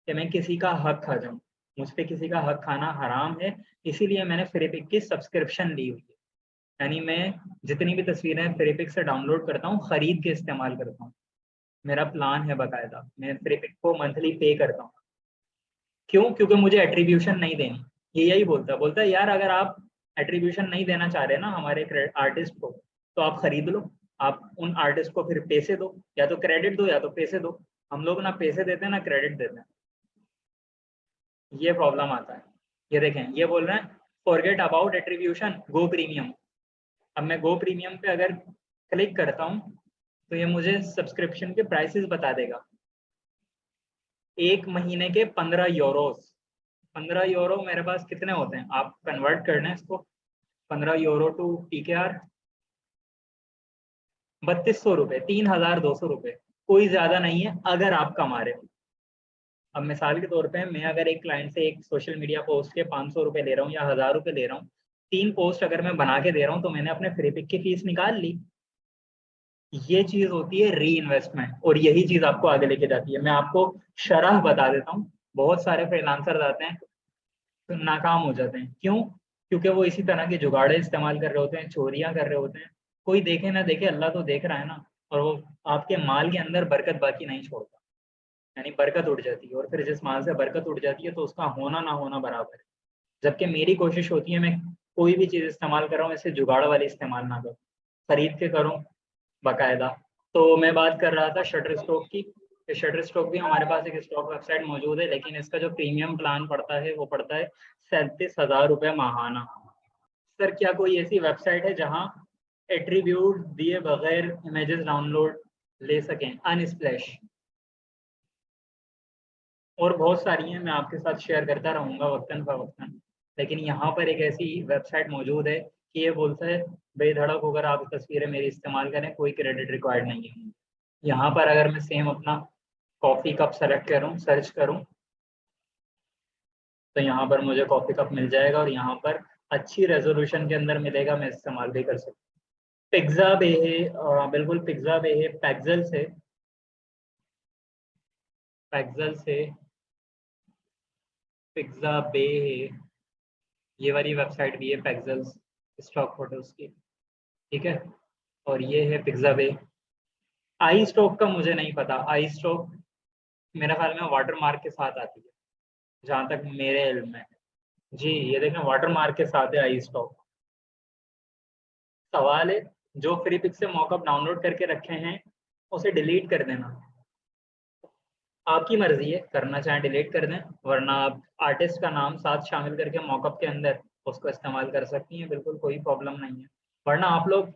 कि मैं किसी का हक खा जाऊँ। मुझ पर किसी का हक खाना हराम है। इसीलिए मैंने फ्रीपिक की सब्सक्रिप्शन ली हुई है। यानी मैं जितनी भी तस्वीरें फ्रीपिक से डाउनलोड करता हूँ, खरीद के इस्तेमाल करता हूँ। मेरा प्लान है बाकायदा, मैं फ्रीपिक को मंथली पे करता हूँ। क्यों? क्योंकि मुझे एट्रीब्यूशन नहीं देनी। ये यही बोलता है यार अगर आप एट्रीब्यूशन नहीं देना चाह रहे ना हमारे आर्टिस्ट को, तो आप खरीद लो। आप उन आर्टिस्ट को फिर पैसे दो, या तो क्रेडिट दो या तो पैसे दो। हम लोग ना पैसे देते हैं ना क्रेडिट देते हैं, ये प्रॉब्लम आता है। ये देखें, ये बोल रहे हैं forget about attribution, go premium. अब मैं गो प्रीमियम पे अगर क्लिक करता हूँ तो ये मुझे सब्सक्रिप्शन के प्राइसेस बता देगा। एक महीने के 15 यूरोस। 15 यूरो मेरे पास कितने होते हैं, आप कन्वर्ट करना है इसको। 15 यूरो टू PKR 3200 रुपये, 3200 रुपये। कोई ज्यादा नहीं है अगर आप कमा रहे हो। अब मिसाल के तौर पे मैं अगर एक क्लाइंट से एक सोशल मीडिया पोस्ट के 500 रुपये ले रहा हूँ या 1000 रुपये ले रहा हूँ, 3 पोस्ट अगर मैं बना के दे रहा हूँ तो मैंने अपने फ्री पिक की फीस निकाल ली। ये चीज होती है री इन्वेस्टमेंट, और यही चीज आपको आगे लेके जाती है। मैं आपको शरह बता देता हूँ। बहुत सारे फ्रीलांसर आते हैं तो नाकाम हो जाते हैं। क्यों? क्योंकि वो इसी तरह के जुगाड़े इस्तेमाल कर रहे होते हैं, चोरियां कर रहे होते हैं। कोई देखे ना देखे, अल्लाह तो देख रहा है ना। और वो आपके माल के अंदर बरकत बाकी नहीं छोड़ता, यानी बरकत उड़ जाती है। और फिर जिस माल से बरकत उड़ जाती है तो उसका होना ना होना बराबर है। जबकि मेरी कोशिश होती है मैं कोई भी चीज़ इस्तेमाल कर रहा हूँ, इसे जुगाड़ वाली इस्तेमाल ना करूँ, खरीद के करूँ बाकायदा। तो मैं बात कर रहा था शटर स्टॉक की। शटर स्टॉक भी हमारे पास एक स्टॉक वेबसाइट मौजूद है, लेकिन इसका जो प्रीमियम प्लान पड़ता है वो पड़ता है 37,000 रुपये माहाना। सर क्या कोई ऐसी वेबसाइट है जहां एट्रीब्यूट दिए बगैर इमेजेस डाउनलोड ले सकें अनस्प्लैश? और बहुत सारी हैं, मैं आपके साथ शेयर करता रहूँगा वक्तन फ़वक्तन। लेकिन यहाँ पर एक ऐसी वेबसाइट मौजूद है कि ये बोलता है बेधड़क होकर आप तस्वीरें मेरी इस्तेमाल करें, कोई क्रेडिट रिक्वायर्ड नहीं है। यहाँ पर अगर मैं सेम अपना कॉफ़ी कप सेलेक्ट करूँ, सर्च करूँ, तो यहाँ पर मुझे कॉफ़ी कप मिल जाएगा और यहाँ पर अच्छी रेजोल्यूशन के अंदर मिलेगा, मैं इस्तेमाल भी कर सकता हूँ। पिज्ज़ा बे है, बिल्कुल पिज्ज़ा बे है, पैक्सल से पिज्ज़ा बे है। ये वाली वेबसाइट भी है पैक्सल्स स्टॉक फोटोज की, ठीक है। और ये है पिज्ज़ा बे। आई स्टॉक का मुझे नहीं पता। आई स्टॉक मेरे ख्याल में वाटर मार्क के साथ आती है, जहाँ तक मेरे इल्म में। जी ये देखें, वाटर मार्क के साथ है आई स्टॉक। सवाल है, जो फ्री पिक से मॉकअप डाउनलोड करके रखे हैं उसे डिलीट कर देना। आपकी मर्जी है, करना चाहें डिलीट कर दें, वरना आप आर्टिस्ट का नाम साथ शामिल करके मॉकअप के अंदर उसको इस्तेमाल कर सकती हैं, बिल्कुल कोई प्रॉब्लम नहीं है। वरना आप लोग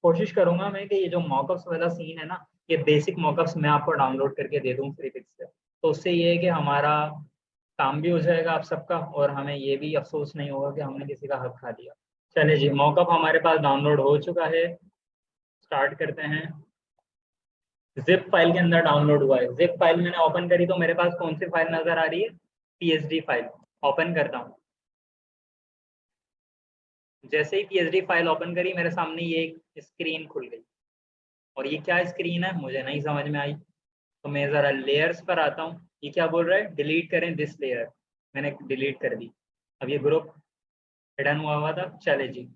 कोशिश करूंगा मैं कि ये जो मॉकअप्स वाला सीन है ना, ये बेसिक मॉकअप्स मैं आपको डाउनलोड करके दे दूँ फ्री पिक्स से। तो उससे ये है कि हमारा काम भी हो जाएगा आप सबका, और हमें ये भी अफसोस नहीं होगा कि हमने किसी का हक खा दिया। चलिए जी, मॉकअप हमारे पास डाउनलोड हो चुका है, स्टार्ट करते हैं। जिप फाइल के अंदर डाउनलोड हुआ है। जिप फाइल मैंने ओपन करी तो मेरे पास कौन सी फाइल नजर आ रही है? PSD file. ओपन करता हूँ। जैसे ही पीएचडी फाइल ओपन करी मेरे सामने ये एक स्क्रीन खुल गई, और ये क्या स्क्रीन है मुझे नहीं समझ में आई। तो मैं ज़रा लेयर्स पर आता हूँ। ये क्या बोल रहा है, डिलीट करें दिस लेयर, मैंने डिलीट कर दी। अब ये ग्रुप हिडन हुआ था, चले जी,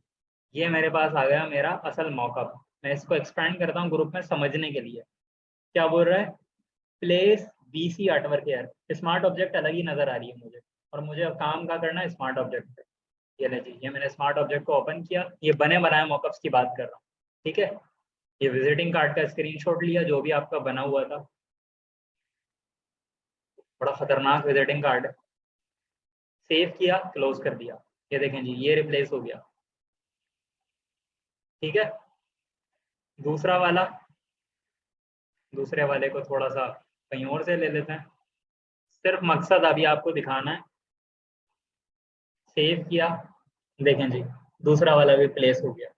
ये मेरे पास आ गया मेरा असल मॉकअप। मैं इसको एक्सपेंड करता हूँ ग्रुप में समझने के लिए। क्या बोल रहा है, place BC artwork here. Smart object अलग ही नजर आ रही है मुझे, और मुझे अब काम का करना है स्मार्ट ऑब्जेक्ट पे। ये ले जी, ये मैंने स्मार्ट ऑब्जेक्ट को ओपन किया, ये बने बनाए मॉकअप्स की बात कर रहा हूँ, ठीक है। ये विजिटिंग कार्ड का स्क्रीनशॉट लिया जो भी आपका बना हुआ था, बड़ा खतरनाक विजिटिंग कार्ड है। सेव किया, क्लोज कर दिया, ये देखें जी ये रिप्लेस हो गया, ठीक है। दूसरा वाला, दूसरे वाले को थोड़ा सा कहीं और से ले लेते हैं, सिर्फ मकसद अभी आपको दिखाना है। सेव किया, देखें जी दूसरा वाला भी प्लेस हो गया,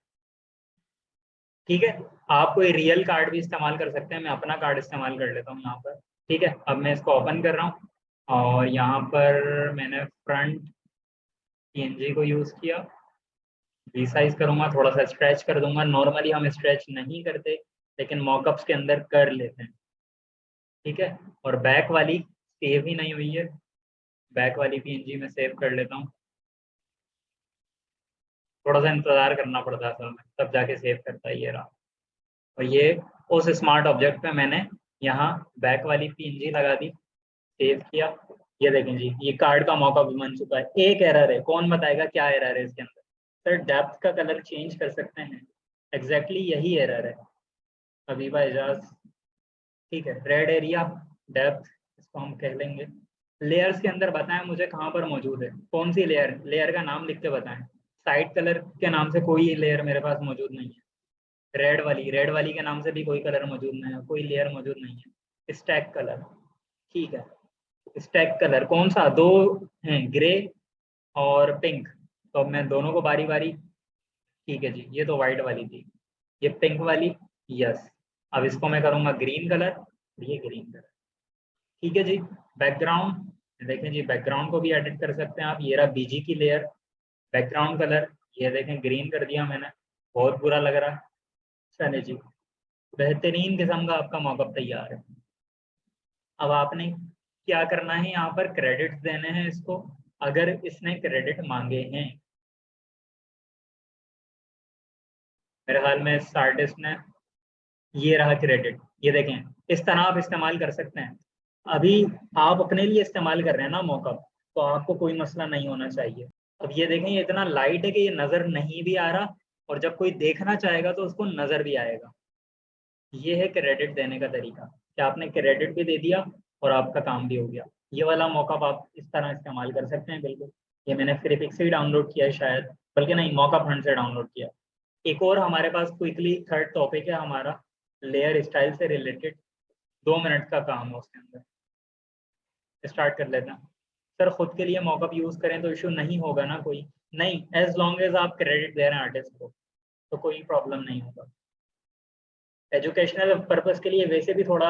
ठीक है। आप कोई रियल कार्ड भी इस्तेमाल कर सकते हैं, मैं अपना कार्ड इस्तेमाल कर लेता हूँ यहाँ पर, ठीक है। अब मैं इसको ओपन कर रहा हूँ, और यहाँ पर मैंने फ्रंट पीएनजी को यूज़ किया, रिसाइज करूंगा, थोड़ा सा स्ट्रेच कर दूंगा। नॉर्मली हम स्ट्रेच नहीं करते, लेकिन मॉकअप्स के अंदर कर लेते हैं, ठीक है। और बैक वाली सेव ही नहीं हुई है, बैक वाली पीएनजी में सेव कर लेता हूँ। थोड़ा सा इंतजार करना पड़ता है असल में, तब जाके सेव करता है, ये रहा। और ये उस स्मार्ट ऑब्जेक्ट पे मैंने यहाँ बैक वाली पीएनजी लगा दी, सेव किया। ये देखें जी ये कार्ड का मौका भी बन चुका है। एक एरर है, कौन बताएगा क्या एरर है इसके अंदर। सर डेप्थ का कलर चेंज कर सकते हैं, एग्जैक्टली यही एरर है। हबीबा एजाज, ठीक है। रेड एरिया डेप्थ इसको हम कह लेंगे। लेयर्स के अंदर बताएं मुझे कहाँ पर मौजूद है, कौन सी लेयर, लेयर का नाम लिख के बताएं। साइड कलर के नाम से कोई लेयर मेरे पास मौजूद नहीं है। रेड वाली के नाम से भी कोई कलर मौजूद नहीं है, कोई लेयर मौजूद नहीं है। स्टैक कलर, ठीक है। स्टैक कलर कौन सा, दो हैं, ग्रे और पिंक। तो अब मैं दोनों को बारी बारी, ठीक है जी ये तो वाइट वाली थी, ये पिंक वाली, यस। अब इसको मैं करूँगा ग्रीन कलर, ये ग्रीन कलर, ठीक है जी। बैकग्राउंड देखें जी, बैकग्राउंड को भी एडिट कर सकते हैं आप। ये रहा बीजी की लेयर, बैकग्राउंड कलर, ये देखें ग्रीन कर दिया मैंने, बहुत बुरा लग रहा है। चले जी, बेहतरीन किस्म का आपका मॉकअप तैयार है। अब आपने क्या करना है, यहाँ पर क्रेडिट्स देने हैं इसको, अगर इसने क्रेडिट मांगे हैं। मेरे ख्याल में इस आर्टिस्ट ने, ये रहा क्रेडिट, ये देखें। इस तरह आप इस्तेमाल कर सकते हैं। अभी आप अपने लिए इस्तेमाल कर रहे हैं ना मॉकअप, तो आपको कोई मसला नहीं होना चाहिए। अब ये देखें ये इतना लाइट है कि ये नज़र नहीं भी आ रहा, और जब कोई देखना चाहेगा तो उसको नज़र भी आएगा। ये है क्रेडिट देने का तरीका, कि आपने क्रेडिट भी दे दिया और आपका काम भी हो गया। ये वाला मॉकअप आप इस तरह इस्तेमाल कर सकते हैं बिल्कुल। ये मैंने फ्रीपिक्स से ही डाउनलोड किया है शायद, बल्कि नहीं मॉकअप हंट से डाउनलोड किया। एक और हमारे पास क्विकली थर्ड टॉपिक है हमारा, लेयर स्टाइल से रिलेटेड। 2 मिनट का काम है उसके अंदर, स्टार्ट कर लेते हैं। सर खुद के लिए मॉकअप यूज़ करें तो इशू नहीं होगा ना कोई, नहीं, एज लॉन्ग एज आप क्रेडिट दे रहे हैं आर्टिस्ट को तो कोई प्रॉब्लम नहीं होगा। एजुकेशनल पर्पस के लिए वैसे भी थोड़ा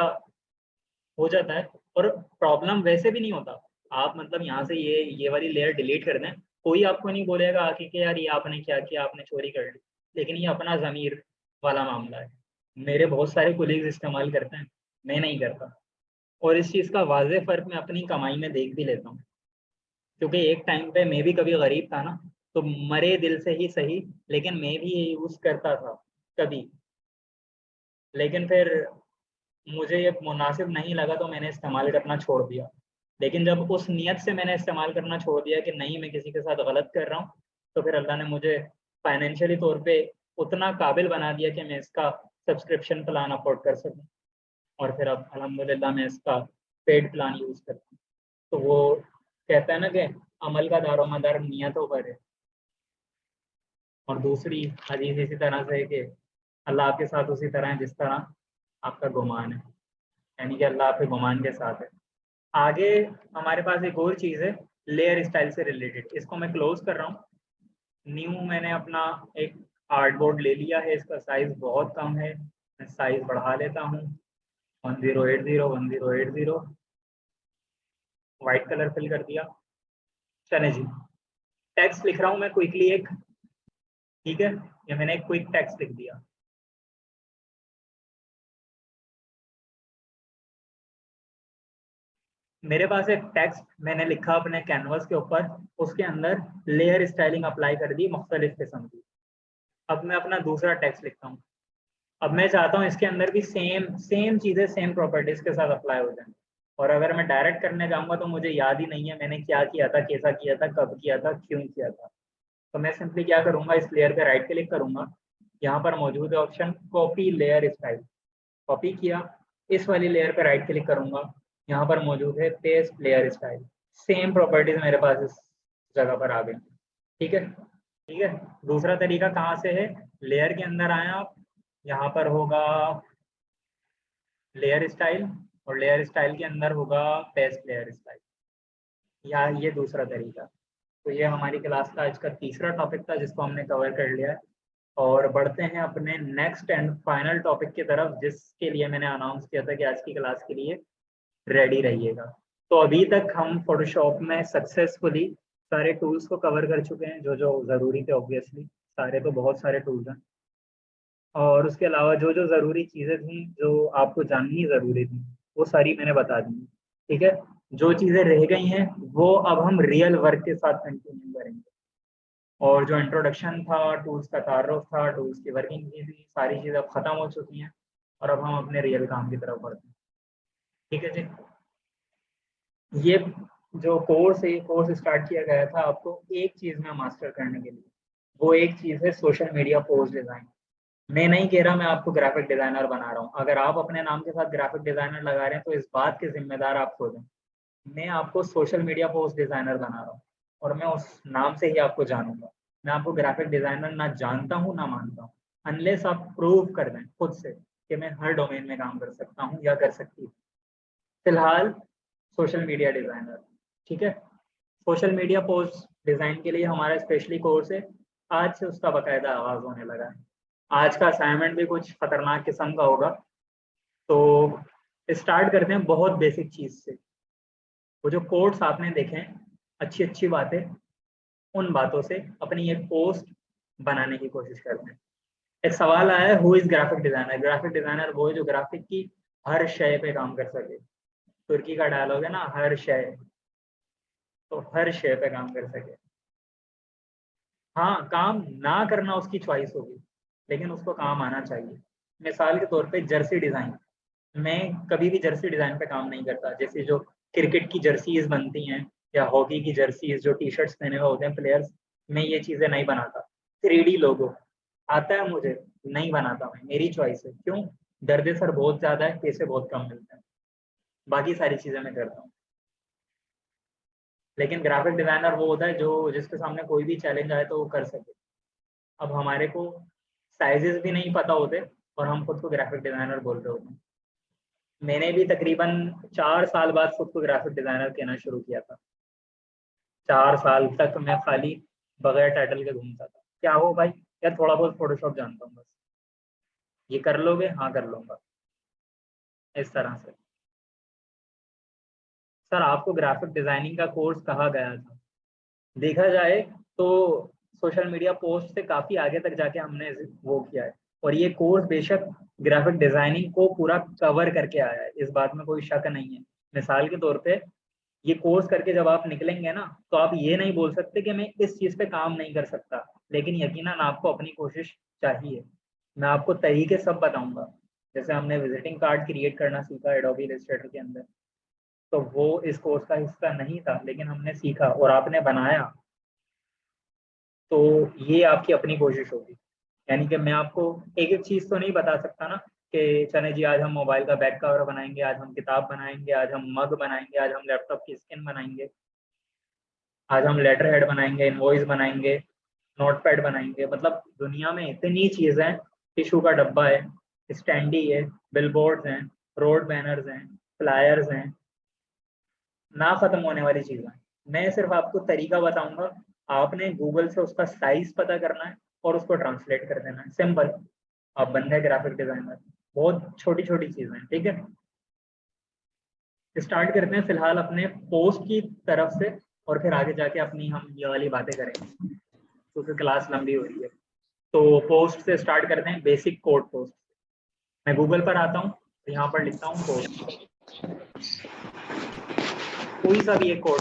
हो जाता है, और प्रॉब्लम वैसे भी नहीं होता। आप मतलब यहाँ से ये वाली लेयर डिलीट कर दें, कोई आपको नहीं बोलेगा आके कि यार ये आपने क्या किया, आपने चोरी कर ली। लेकिन ये अपना ज़मीर वाला मामला है। मेरे बहुत सारे कोलीग्स इस्तेमाल करते हैं, मैं नहीं करता। और इस चीज़ का वाज़ेह फ़र्क मैं अपनी कमाई में देख भी लेता हूँ, क्योंकि एक टाइम पे मैं भी कभी गरीब था ना, तो मरे दिल से ही सही, लेकिन मैं भी ये यूज़ करता था कभी। लेकिन फिर मुझे ये मुनासिब नहीं लगा तो मैंने इस्तेमाल करना छोड़ दिया। लेकिन जब उस नीयत से मैंने इस्तेमाल करना छोड़ दिया कि नहीं मैं किसी के साथ गलत कर रहा हूँ, तो फिर अल्लाह ने मुझे फाइनेंशियली तौर पे उतना काबिल बना दिया कि मैं इसका सब्सक्रिप्शन प्लान अफोर्ड कर सकूँ। और फिर अब अल्हम्दुलिल्लाह मैं इसका पेड प्लान यूज़ करता हूँ। तो वो कहता है ना कि अमल का दारोमदार नियतों पर है। और दूसरी हदीस इसी तरह से है कि अल्लाह आपके साथ उसी तरह है जिस तरह आपका गुमान है, यानी कि अल्लाह आपके गुमान के साथ है। आगे हमारे पास एक और चीज़ है लेयर स्टाइल से रिलेटेड, इसको मैं क्लोज कर रहा हूँ। न्यू मैंने अपना एक आर्टबोर्ड ले लिया है, इसका साइज़ बहुत कम है, मैं साइज़ बढ़ा लेता हूँ 1080 वाइट कलर फिल कर दिया। चले जी, टेक्स्ट लिख रहा हूँ मैं क्विकली एक, ठीक है, ये मैंने एक क्विक टेक्स्ट लिख दिया। मेरे पास एक टेक्स्ट मैंने लिखा अपने कैनवस के ऊपर, उसके अंदर लेयर स्टाइलिंग अप्लाई कर दी मुख्तलिफ किस्म की। अब मैं अपना दूसरा टेक्स्ट लिखता हूँ। अब मैं चाहता हूँ इसके अंदर भी सेम सेम चीज़ें सेम प्रॉपर्टीज के साथ अप्लाई हो जाए। और अगर मैं डायरेक्ट करने जाऊँगा तो मुझे याद ही नहीं है मैंने क्या किया था, कैसा किया था, कब किया था, क्यों किया था। तो मैं सिंपली क्या करूँगा, इस लेयर पे राइट क्लिक करूँगा, यहाँ पर मौजूद है option copy layer style. Copy किया, इस वाली लेयर पे राइट क्लिक करूँगा, यहाँ पर मौजूद है paste layer style. Same properties मेरे पास इस जगह पर आ गई। ठीक है, ठीक है। दूसरा तरीका कहाँ से है, लेयर के अंदर आए आप, यहाँ पर होगा लेयर स्टाइल, और लेयर स्टाइल के अंदर होगा पेस्ट लेयर स्टाइल, या ये दूसरा तरीका। तो ये हमारी क्लास का आज का तीसरा टॉपिक था जिसको हमने कवर कर लिया है। और बढ़ते हैं अपने नेक्स्ट एंड फाइनल टॉपिक की तरफ, जिसके लिए मैंने अनाउंस किया था कि आज की क्लास के लिए रेडी रहिएगा। तो अभी तक हम फोटोशॉप में सक्सेसफुली सारे टूल्स को कवर कर चुके हैं जो जो ज़रूरी थे। ऑब्वियसली सारे तो बहुत सारे टूल्स हैं, और उसके अलावा जो जो ज़रूरी चीज़ें थी जो आपको जाननी ज़रूरी थी वो सारी मैंने बता दी। ठीक है, जो चीज़ें रह गई हैं वो अब हम रियल वर्क के साथ कंटिन्यू करेंगे। और जो इंट्रोडक्शन था, टूल्स का तारुफ था, टूल्स की वर्किंग की थी, सारी चीज़ें अब ख़त्म हो चुकी हैं और अब हम अपने रियल काम की तरफ बढ़ते हैं। ठीक है जी, ये जो कोर्स है, ये कोर्स स्टार्ट किया गया था आपको एक चीज़ में मास्टर करने के लिए। वो एक चीज़ है सोशल मीडिया पोस्ट डिज़ाइन। मैं नहीं कह रहा मैं आपको ग्राफिक डिज़ाइनर बना रहा हूँ। अगर आप अपने नाम के साथ ग्राफिक डिज़ाइनर लगा रहे हैं तो इस बात के जिम्मेदार आप खुद हैं। मैं आपको सोशल मीडिया पोस्ट डिज़ाइनर बना रहा हूँ और मैं उस नाम से ही आपको जानूंगा। मैं आपको ग्राफिक डिज़ाइनर ना जानता हूँ ना मानता हूँ, अनलेस आप प्रूव कर दें खुद से कि मैं हर डोमेन में काम कर सकता हूँ या कर सकती हूँ। फिलहाल सोशल मीडिया डिज़ाइनर। ठीक है, सोशल मीडिया पोस्ट डिज़ाइन के लिए हमारा स्पेशली कोर्स है। आज से उसका बाकायदा आगाज़ होने लगा है। आज का असाइनमेंट भी कुछ खतरनाक किस्म का होगा। तो स्टार्ट करते हैं बहुत बेसिक चीज़ से। वो जो कोड्स आपने देखे हैं, अच्छी अच्छी बातें, उन बातों से अपनी एक पोस्ट बनाने की कोशिश करते हैं। एक सवाल आया है, who is graphic designer. Graphic designer वो है जो ग्राफिक की हर शय पे काम कर सके। तुर्की का डायलॉग है ना, हर शय, तो हर शय पे काम कर सके। हाँ, काम ना करना उसकी चॉइस होगी, लेकिन उसको काम आना चाहिए। मिसाल के तौर पे जर्सी डिज़ाइन, मैं कभी भी जर्सी डिज़ाइन पे काम नहीं करता। जैसे जो क्रिकेट की जर्सीज बनती हैं या हॉकी की जर्सीज, जो टी शर्ट्स पहने हुए होते हैं प्लेयर्स, मैं ये चीज़ें नहीं बनाता। 3D लोगो आता है मुझे, नहीं बनाता मैं, मेरी चॉइस है। क्यों? दर्द सर बहुत ज़्यादा है, पैसे बहुत कम मिलते हैं। बाकी सारी चीज़ें मैं करता हूँ। लेकिन ग्राफिक डिज़ाइनर वो होता है जो जिसके सामने कोई भी चैलेंज आए तो वो कर सके। अब हमारे को साइजेस भी नहीं पता होते और हम खुद को ग्राफिक डिज़ाइनर बोल रहे होते हैं। मैंने भी तकरीबन 4 साल बाद खुद को ग्राफिक डिज़ाइनर कहना शुरू किया था। 4 साल तक मैं खाली बगैर टाइटल के घूमता था। क्या हो भाई, यार थोड़ा बहुत फोटोशॉप जानता हूँ बस। ये कर लोगे? हाँ कर लूँगा, इस तरह से। सर आपको ग्राफिक डिज़ाइनिंग का कोर्स कहाँ गया था? देखा जाए तो सोशल मीडिया पोस्ट से काफ़ी आगे तक जाके हमने वो किया है। और ये कोर्स बेशक ग्राफिक डिज़ाइनिंग को पूरा कवर करके आया है, इस बात में कोई शक नहीं है। मिसाल के तौर पे ये कोर्स करके जब आप निकलेंगे ना, तो आप ये नहीं बोल सकते कि मैं इस चीज़ पे काम नहीं कर सकता। लेकिन यकीनन आपको अपनी कोशिश चाहिए। मैं आपको तरीके सब बताऊंगा। जैसे हमने विजिटिंग कार्ड क्रिएट करना सीखा एडोबी इलस्ट्रेटर के अंदर, तो वो इस कोर्स का हिस्सा नहीं था, लेकिन हमने सीखा और आपने बनाया। तो ये आपकी अपनी कोशिश होगी। यानी कि मैं आपको एक एक चीज़ तो नहीं बता सकता ना कि चले जी आज हम मोबाइल का बैक कवर बनाएंगे, आज हम किताब बनाएंगे, आज हम मग बनाएंगे, आज हम लैपटॉप की स्क्रीन बनाएंगे, आज हम लेटर हेड बनाएंगे, इनवॉइस बनाएंगे, नोटपैड बनाएंगे। मतलब दुनिया में इतनी चीज़ें हैं। टिशू का डब्बा है, स्टैंडी है, बिलबोर्ड्स हैं, रोड बैनर्स हैं, फ्लायर्स हैं, ना खत्म होने वाली चीज़ें। मैं सिर्फ आपको तरीका बताऊंगा, आपने गूगल से उसका साइज पता करना है और उसको ट्रांसलेट कर देना है, सिंपल। आप बन गए ग्राफिक डिजाइनर। बहुत छोटी छोटी चीज़ें, ठीक है। स्टार्ट करते हैं फिलहाल अपने पोस्ट की तरफ से, और फिर आगे जाके अपनी हम ये वाली बातें करेंगे क्योंकि क्लास लंबी हो रही है। तो पोस्ट से स्टार्ट करते हैं, बेसिक कोड पोस्ट। मैं गूगल पर आता हूँ, यहाँ पर लिखता हूँ पोस्ट, कोई सा भी एक code,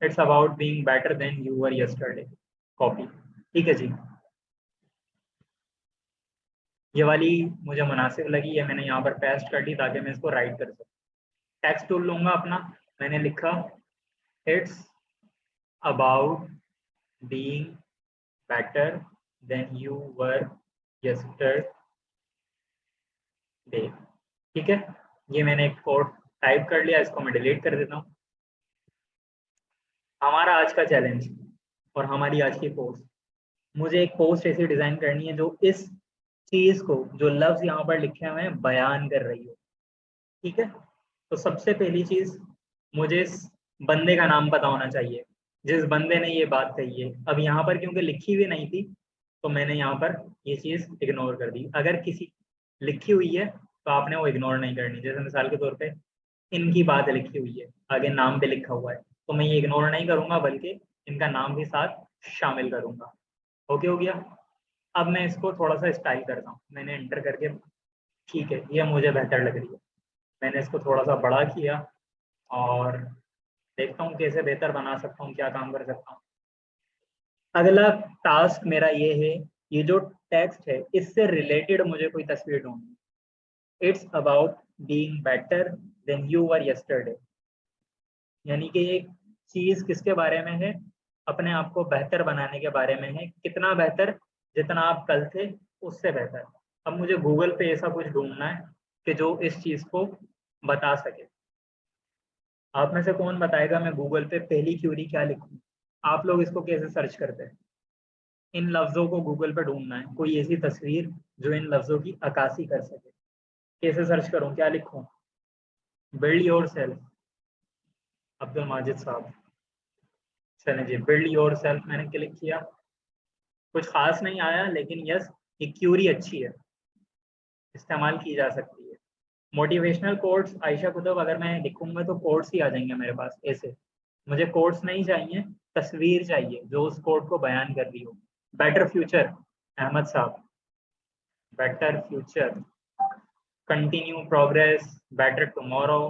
it's about being better than you were yesterday, copy. ठीक है जी, ये वाली मुझे मुनासिब लगी है, मैंने यहाँ पर पेस्ट कर दी ताकि मैं इसको राइट कर सकूँ। टेक्स्ट टूल लूंगा अपना, मैंने लिखा it's about being better than you were yesterday. ठीक है, ये मैंने एक कोड टाइप कर लिया, इसको मैं डिलीट कर देता हूँ। हमारा आज का चैलेंज और हमारी आज की पोस्ट, मुझे एक पोस्ट ऐसी डिजाइन करनी है जो इस चीज को, जो लफ्ज यहाँ पर लिखे हुए हैं, बयान कर रही हो। ठीक है, तो सबसे पहली चीज, मुझे इस बंदे का नाम पता होना चाहिए जिस बंदे ने ये बात कही है। अब यहाँ पर क्योंकि लिखी हुई नहीं थी तो मैंने यहाँ पर ये चीज इग्नोर कर दी। अगर किसी लिखी हुई है तो आपने वो इग्नोर नहीं करनी। जैसे मिसाल के तौर पे इनकी बात लिखी हुई है, आगे नाम पे लिखा हुआ है, तो मैं ये इग्नोर नहीं करूंगा बल्कि इनका नाम भी साथ शामिल करूंगा। ओके हो गया। अब मैं इसको थोड़ा सा स्टाइल करता हूँ, मैंने एंटर करके, ठीक है ये मुझे बेहतर लग रही है, मैंने इसको थोड़ा सा बड़ा किया और देखता हूँ कैसे बेहतर बना सकता हूँ, क्या काम कर सकता हूँ। अगला टास्क मेरा ये है, ये जो टेक्स्ट है इससे रिलेटेड मुझे कोई तस्वीर ढूंढनी। It's about being better than you were yesterday, यानी कि ये चीज किसके बारे में है, अपने आप को बेहतर बनाने के बारे में है। कितना बेहतर, जितना आप कल थे उससे बेहतर। अब मुझे गूगल पे ऐसा कुछ ढूंढना है कि जो इस चीज को बता सके। आप में से कौन बताएगा मैं गूगल पे पहली क्यूरी क्या लिखूं? आप लोग इसको कैसे सर्च करते हैं? इन लफ्जों को गूगल पे ढूंढना है, कोई ऐसी तस्वीर जो इन लफ्जों की अक्कासी कर सके। कैसे सर्च करूं, क्या लिखूं? Build your self, Abdul Majid साहब। चलें जी, बिल्ड योर सेल्फ मैंने क्लिक किया, कुछ खास नहीं आया, लेकिन यस ये क्यूरी अच्छी है, इस्तेमाल की जा सकती है। मोटिवेशनल कोट्स आयशा कुतुब अगर मैं लिखूंगा तो कोट्स ही आ जाएंगे मेरे पास ऐसे। मुझे कोट्स नहीं चाहिए, तस्वीर चाहिए जो उस कोट को बयान कर रही हो। Better future, Ahmed sahab, better future, continue progress, better tomorrow,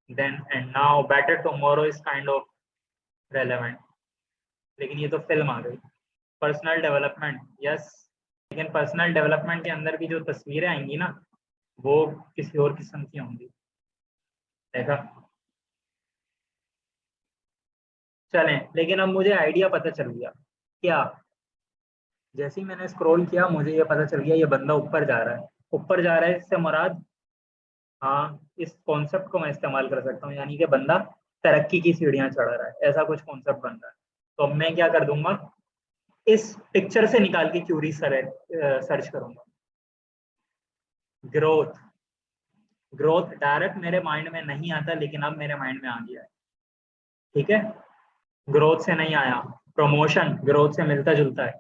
then and now. Better tomorrow is kind of relevant, लेकिन ये तो फिल्म आ गई। पर्सनल डेवलपमेंट, यस, लेकिन पर्सनल डेवलपमेंट के अंदर भी जो तस्वीरें आएंगी ना वो किसी और किस्म की होंगी। देखा, चलें, लेकिन अब मुझे आइडिया पता चल गया। क्या? जैसे ही मैंने स्क्रॉल किया मुझे ये पता चल गया ये बंदा ऊपर जा रहा है। ऊपर जा रहा है इससे मुराद, हाँ इस कॉन्सेप्ट को मैं इस्तेमाल कर सकता हूँ, यानी कि बंदा तरक्की की सीढ़ियां चढ़ रहा है, ऐसा कुछ कॉन्सेप्ट बन रहा है। तो अब मैं क्या कर दूंगा, इस पिक्चर से निकाल के क्यूरी सर्च करूंगा। ग्रोथ, ग्रोथ डायरेक्ट मेरे माइंड में नहीं आता, लेकिन अब मेरे माइंड में आ गया है। ठीक है, ग्रोथ से नहीं आया, प्रमोशन ग्रोथ से मिलता जुलता है।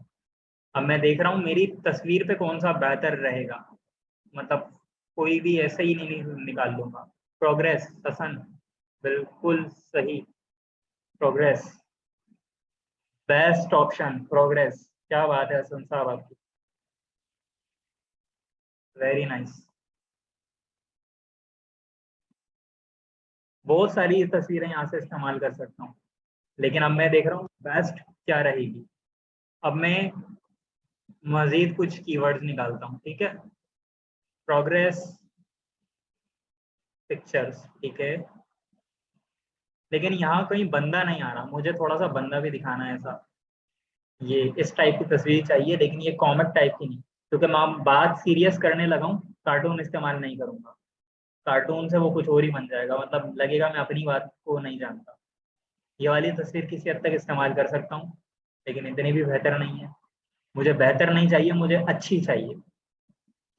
अब मैं देख रहा हूँ मेरी तस्वीर पे कौन सा बेहतर रहेगा, मतलब कोई भी ऐसे ही नहीं निकाल लूंगा। प्रोग्रेस, ससन, बिल्कुल सही, प्रोग्रेस बेस्ट ऑप्शन, प्रोग्रेस। क्या बात है हसन साहब आपकी, वेरी नाइस। बहुत सारी तस्वीरें यहाँ से इस्तेमाल कर सकता हूँ, लेकिन अब मैं देख रहा हूँ बेस्ट क्या रहेगी। अब मैं मजीद कुछ कीवर्ड्स निकालता हूँ। ठीक है, प्रोग्रेस पिक्चर्स, ठीक है, लेकिन यहाँ कहीं बंदा नहीं आ रहा, मुझे थोड़ा सा बंदा भी दिखाना है ऐसा। ये इस टाइप की तस्वीर चाहिए, लेकिन ये कॉमिक टाइप की नहीं, क्योंकि मैं बात सीरियस करने लगा हूँ, कार्टून इस्तेमाल नहीं करूंगा। कार्टून से वो कुछ और ही बन जाएगा, मतलब लगेगा मैं अपनी बात को नहीं जानता। ये वाली तस्वीर किसी हद तक इस्तेमाल कर सकता हूँ, लेकिन इतनी भी बेहतर नहीं है। मुझे बेहतर नहीं चाहिए, मुझे अच्छी चाहिए।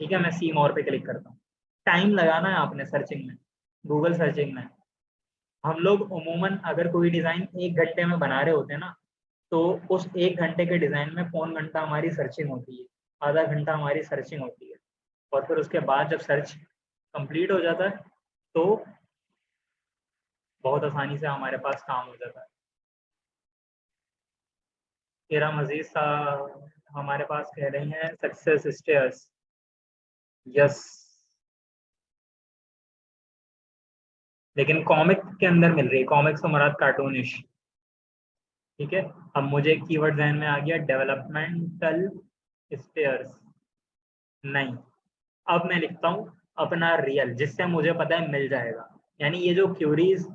ठीक है, मैं सी मोर पे क्लिक करता हूँ। टाइम लगाना है आपने सर्चिंग में, गूगल सर्चिंग में। हम लोग उमूमन अगर कोई डिज़ाइन 1 घंटे में बना रहे होते हैं ना, तो उस 1 घंटे के डिज़ाइन में पौन घंटा हमारी सर्चिंग होती है, आधा घंटा हमारी सर्चिंग होती है, और फिर उसके बाद जब सर्च कंप्लीट हो जाता है तो बहुत आसानी से हमारे पास काम हो जाता है। तेरा मजीद सा हमारे पास कह रही हैं सक्सेस स्टेयर्स। यस, लेकिन कॉमिक के अंदर मिल रही है, कॉमिक्स से मुराद कार्टूनिश। ठीक है, अब मुझे एक कीवर्ड ध्यान में आ गया, डेवलपमेंटल स्टेयर्स। नहीं, अब मैं लिखता हूँ अपना रियल, जिससे मुझे पता है मिल जाएगा। यानी ये जो क्यूरीज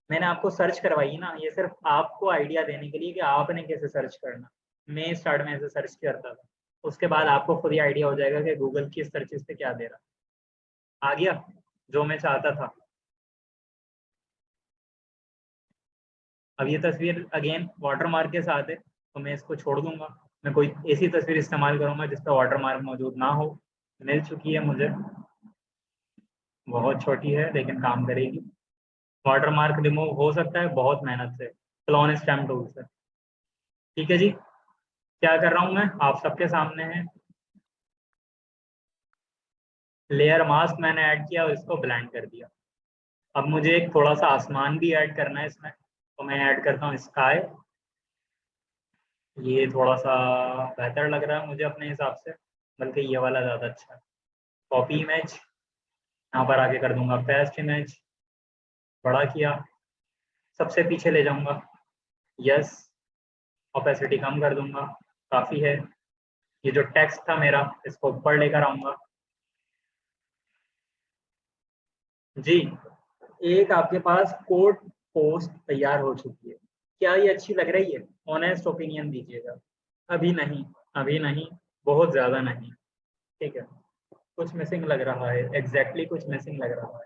मैंने आपको सर्च करवाई ना, ये सिर्फ आपको आइडिया देने के लिए कि आपने कैसे सर्च करना। मैं स्टार्ट में ऐसे सर्च करता था, उसके बाद आपको खुद ही आइडिया हो जाएगा कि गूगल की सर्चेस पे क्या दे रहा। आ गया जो मैं चाहता था। अब ये तस्वीर अगेन वाटरमार्क के साथ है, तो मैं इसको छोड़ दूंगा। मैं कोई ऐसी तस्वीर इस्तेमाल करूंगा जिस पर वाटरमार्क मौजूद ना हो। मिल चुकी है मुझे, बहुत छोटी है लेकिन काम करेगी। वाटरमार्क रिमूव हो सकता है बहुत मेहनत से, क्लोन स्टैम्प टूल से। ठीक है जी, क्या कर रहा हूँ मैं आप सबके सामने है। लेयर मास्क मैंने ऐड किया और इसको ब्लेंड कर दिया। अब मुझे एक थोड़ा सा आसमान भी ऐड करना है इसमें, तो मैं ऐड करता हूँ स्काई। ये थोड़ा सा बेहतर लग रहा है मुझे अपने हिसाब से, बल्कि ये वाला ज़्यादा अच्छा है। कॉपी इमेज, यहाँ पर आके कर दूंगा पेस्ट इमेज, बड़ा किया, सबसे पीछे ले जाऊंगा। यस, ओपेसिटी कम कर दूंगा, काफ़ी है। ये जो टेक्स्ट था मेरा, इसको ऊपर लेकर आऊंगा। जी, एक आपके पास कोड पोस्ट तैयार हो चुकी है। क्या ये अच्छी लग रही है? ऑनेस्ट ओपिनियन दीजिएगा। अभी नहीं, अभी नहीं, बहुत ज़्यादा नहीं। ठीक है, कुछ मिसिंग लग रहा है, एग्जैक्टली कुछ मिसिंग लग रहा है।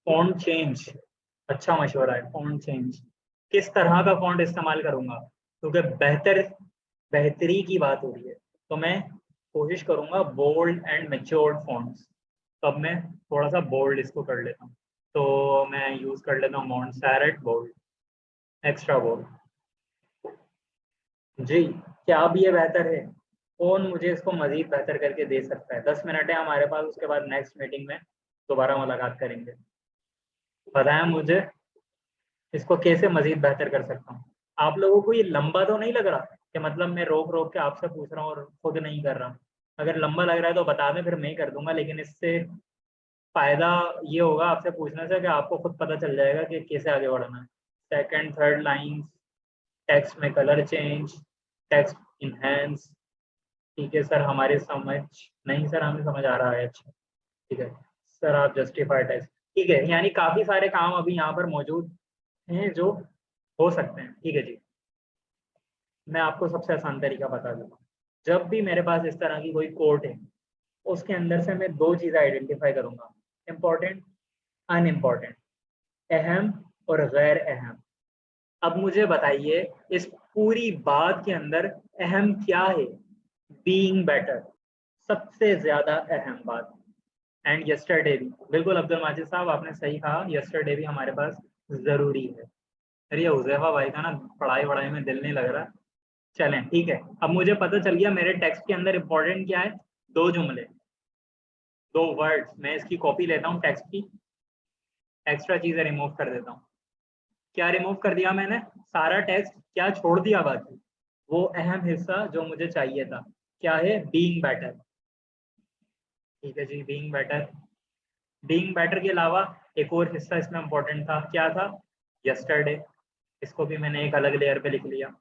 फॉन्ट चेंज, अच्छा मशवरा है। फॉन्ट चेंज किस तरह का फॉन्ट इस्तेमाल करूंगा, क्योंकि बेहतरी की बात हो रही है, तो मैं कोशिश करूंगा बोल्ड एंड मेच्योर्ड फॉन्ट्स। तो अब मैं थोड़ा सा बोल्ड इसको कर लेता हूँ। तो मैं यूज़ कर लेता हूँ Montserrat bold, extra bold. जी, क्या अब ये बेहतर है? कौन मुझे इसको मजीद बेहतर करके दे सकता है? 10 मिनट है हमारे पास, उसके बाद नेक्स्ट मीटिंग में दोबारा मुलाकात करेंगे। बताएं मुझे इसको कैसे मजीद बेहतर कर सकता हूँ। आप लोगों को ये लंबा तो नहीं लग रहा कि मतलब मैं रोक रोक के आपसे पूछ रहा हूँ और खुद नहीं कर रहा हूँ? अगर लंबा लग रहा है तो बता दें, फिर मैं कर दूंगा, लेकिन इससे फायदा ये होगा आपसे पूछने से कि आपको खुद पता चल जाएगा कि कैसे आगे बढ़ना है। सेकंड थर्ड लाइन, टेक्स्ट में कलर चेंज, टेक्स्ट इनहेंस। ठीक है सर, हमारे समझ नहीं सर, हमें समझ आ रहा है। अच्छा, ठीक है सर, आप जस्टिफाई टेक्स्ट। ठीक है, यानी काफ़ी सारे काम अभी यहाँ पर मौजूद हैं जो हो सकते हैं। ठीक है जी, मैं आपको सबसे आसान तरीका बता दूंगा। जब भी मेरे पास इस तरह की कोई कोट है, उसके अंदर से मैं दो चीज़ें आइडेंटिफाई करूंगा, इम्पोर्टेंट, अनइम्पोर्टेंट, अहम और गैर अहम। अब मुझे बताइए इस पूरी बात के अंदर अहम क्या है? बीइंग बेटर, सबसे ज्यादा अहम बात। एंड यस्टरडे भी, बिल्कुल अब्दुल माजिद साहब आपने सही कहा, यस्टरडे भी हमारे पास जरूरी है। अरे ये हुजैफा भाई का ना पढ़ाई वढ़ाई में दिल नहीं लग रहा। चलें ठीक है, अब मुझे पता चल गया मेरे टेक्स्ट के अंदर इंपॉर्टेंट क्या है। दो जुमले, दो वर्ड्स। मैं इसकी कॉपी लेता हूँ टेक्स्ट की, एक्स्ट्रा चीजें रिमूव कर देता हूँ। क्या रिमूव कर दिया मैंने? सारा टेक्स्ट। क्या छोड़ दिया बाकी? वो अहम हिस्सा जो मुझे चाहिए था। क्या है? Being better. ठीक है जी, बीइंग बेटर। बीइंग बेटर के अलावा एक और हिस्सा इसमें इंपॉर्टेंट था, क्या था? यस्टरडे। इसको भी मैंने एक अलग लेयर पे लिख लिया।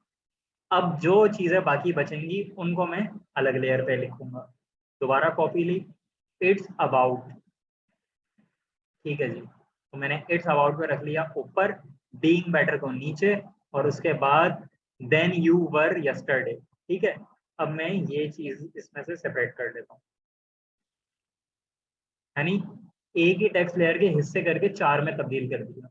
अब जो चीजें बाकी बचेंगी उनको मैं अलग लेयर पे लिखूंगा। दोबारा कॉपी ली, इट्स अबाउट। ठीक है जी, तो मैंने इट्स अबाउट पे रख लिया ऊपर, बीइंग बेटर को नीचे, और उसके बाद देन यू वर यस्टरडे। ठीक है, अब मैं ये चीज इसमें से सेपरेट कर देता हूँ, यानी एक ही टेक्स्ट लेयर के हिस्से करके चार में तब्दील कर दिया।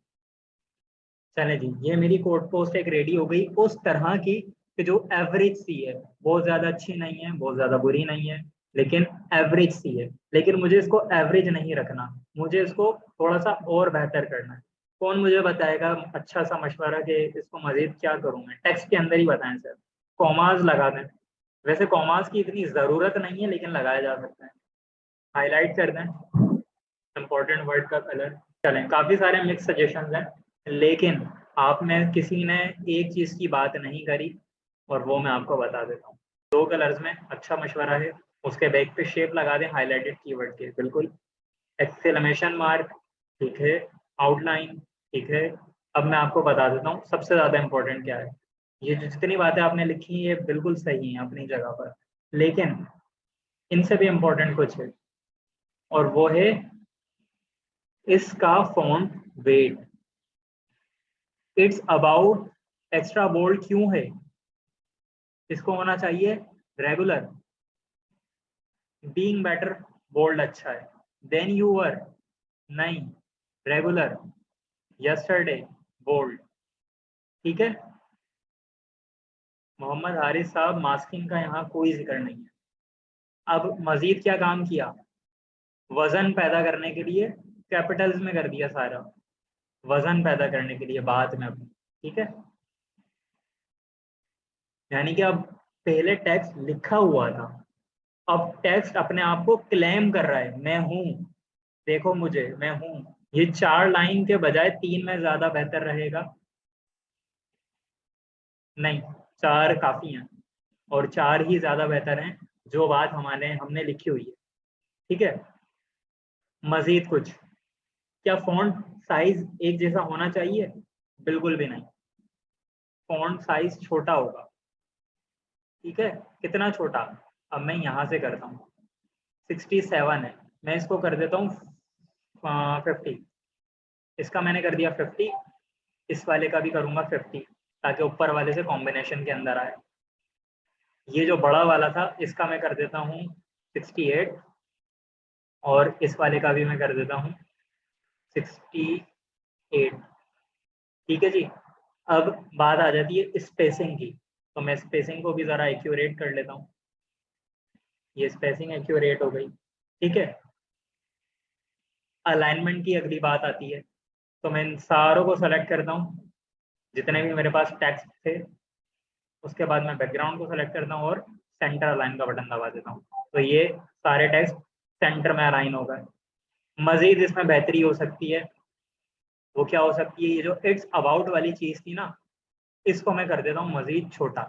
चले जी, ये मेरी कोड पोस्ट एक रेडी हो गई उस तरह की कि जो एवरेज सी है, बहुत ज्यादा अच्छी नहीं है, बहुत ज्यादा बुरी नहीं है, लेकिन एवरेज सी है। लेकिन मुझे इसको एवरेज नहीं रखना, मुझे इसको थोड़ा सा और बेहतर करना है। कौन मुझे बताएगा अच्छा सा मशवरा कि इसको मजीद क्या करूँ मैं? टेक्स्ट के अंदर ही बताएं सर। कॉमाज लगा दें, वैसे कॉमाज की इतनी ज़रूरत नहीं है लेकिन लगाया जा सकता है। हाईलाइट कर दें इंपॉर्टेंट वर्ड का कलर। चलें, काफ़ी सारे मिक्स सजेशंस हैं, लेकिन आप में किसी ने एक चीज़ की बात नहीं करी, और वो मैं आपको बता देता हूँ। 2 कलर्स में अच्छा मशवरा है, उसके बैक पे शेप लगा दें हाईलाइटेड कीवर्ड के, बिल्कुल। एक्सक्लेमेशन मार्क, ठीक है, आउटलाइन, ठीक है। अब मैं आपको बता देता हूँ सबसे ज़्यादा इम्पोर्टेंट क्या है। ये जो जितनी बातें आपने लिखी ये बिल्कुल सही हैं अपनी जगह पर, लेकिन इनसे भी इम्पोर्टेंट कुछ है, और वो है इसका font weight. It's about extra bold क्यों है? इसको होना चाहिए रेगुलर, बीइंग बेटर, बोल्ड अच्छा है, देन यू वर नहीं, रेगुलर, यस्टरडे बोल्ड, ठीक है। मोहम्मद हारिस साहब, मास्किंग का यहाँ कोई जिक्र नहीं है। अब मजीद क्या काम किया, वजन पैदा करने के लिए कैपिटल्स में कर दिया सारा, वजन पैदा करने के लिए बाद में अपनी, ठीक है। यानी कि अब पहले टेक्स्ट लिखा हुआ था, अब टेक्स्ट अपने आप को क्लेम कर रहा है, मैं हूं, देखो मुझे, मैं हूं। ये 4 लाइन के बजाय 3 में ज्यादा बेहतर रहेगा? नहीं, 4 काफी हैं, और 4 ही ज्यादा बेहतर हैं जो बात हमने लिखी हुई है, ठीक है। मजीद कुछ, क्या फॉन्ट साइज एक जैसा होना चाहिए? बिल्कुल भी नहीं, फॉन्ट साइज छोटा होगा, ठीक है। कितना छोटा? अब मैं यहाँ से करता हूँ, 67 है, मैं इसको कर देता हूँ 50। इसका मैंने कर दिया 50, इस वाले का भी करूँगा 50, ताकि ऊपर वाले से कॉम्बिनेशन के अंदर आए। ये जो बड़ा वाला था इसका मैं कर देता हूँ 68, और इस वाले का भी मैं कर देता हूँ 68, ठीक है जी। अब बात आ जाती है स्पेसिंग की, तो मैं स्पेसिंग को भी ज़रा एक्यूरेट कर लेता हूँ। ये स्पेसिंग एक्यूरेट हो गई, ठीक है। अलाइनमेंट की अगली बात आती है, तो मैं इन सारों को सेलेक्ट करता हूँ जितने भी मेरे पास टेक्स्ट थे। उसके बाद मैं बैकग्राउंड को सेलेक्ट करता हूँ और सेंटर अलाइन का बटन दबा देता हूँ, तो ये सारे टेक्स्ट सेंटर में अलाइन हो गए। मजीद इसमें बेहतरी हो सकती है, वो क्या हो सकती है, ये जो इट्स अबाउट वाली चीज़ थी ना, इसको मैं कर देता हूँ मजीद छोटा।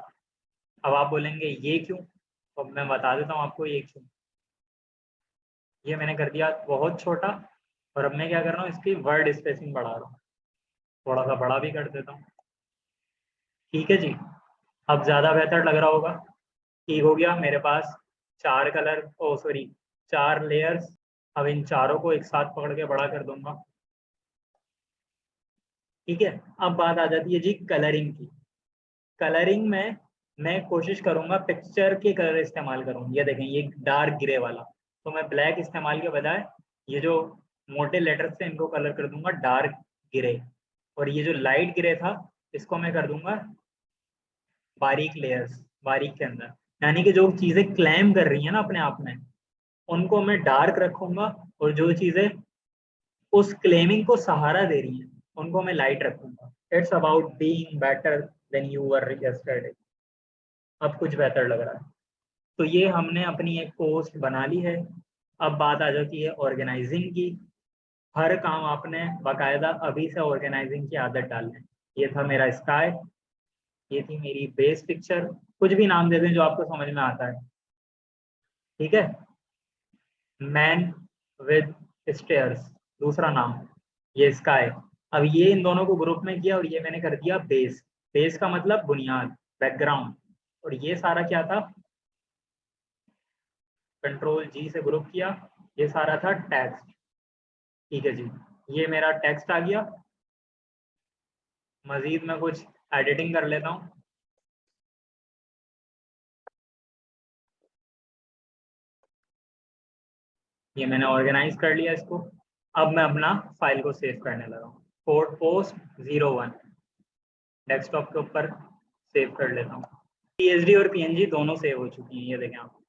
अब आप बोलेंगे ये क्यों, तो मैं बता देता हूँ आपको ये क्यों। ये मैंने कर दिया बहुत छोटा, और अब मैं क्या कर रहा हूँ, इसकी वर्ड स्पेसिंग बढ़ा रहा हूँ, थोड़ा सा बड़ा भी कर देता हूँ, ठीक है जी। अब ज़्यादा बेहतर लग रहा होगा, ठीक हो गया। मेरे पास 4 कलर, ओ सॉरी 4 लेयर्स। अब इन चारों को एक साथ पकड़ के बड़ा कर दूंगा, ठीक है। अब बात आ जाती है जी कलरिंग की। कलरिंग में मैं कोशिश करूंगा पिक्चर के कलर इस्तेमाल करूँ। ये देखें, ये डार्क ग्रे वाला, तो मैं ब्लैक इस्तेमाल के बजाय ये जो मोटे लेटर्स थे इनको कलर कर दूंगा डार्क ग्रे, और ये जो लाइट ग्रे था इसको मैं कर दूंगा बारीक लेयर्स, बारीक के अंदर। यानी कि जो चीजें क्लेम कर रही हैं ना अपने आप में, उनको मैं डार्क रखूंगा, और जो चीजें उस क्लेमिंग को सहारा दे रही हैं उनको मैं लाइट रखूंगा। It's about being better than you were yesterday. अब कुछ बेहतर लग रहा है। तो ये हमने अपनी एक पोस्ट बना ली है। अब बात आ जाती है ऑर्गेनाइजिंग की। हर काम आपने बाकायदा अभी से ऑर्गेनाइजिंग की आदत डालना है। ये था मेरा स्काई, ये थी मेरी बेस पिक्चर, कुछ भी नाम दे दें जो आपको समझ में आता है, ठीक है। मैन विद स्टेयर्स दूसरा नाम, ये स्काई। अब ये इन दोनों को ग्रुप में किया, और ये मैंने कर दिया बेस। बेस का मतलब बुनियाद, बैकग्राउंड, और ये सारा क्या था, कंट्रोल जी से ग्रुप किया, ये सारा था टेक्स्ट, ठीक है जी। ये मेरा टेक्स्ट आ गया। मजीद मैं कुछ एडिटिंग कर लेता हूँ। ये मैंने ऑर्गेनाइज कर लिया इसको। अब मैं अपना फाइल को सेव करने लगा हूँ। कोड पोस्ट 01 डेस्कटॉप के ऊपर सेव कर लेता हूँ। पीएचडी और पीएनजी दोनों सेव हो चुकी हैं, ये देखें आप,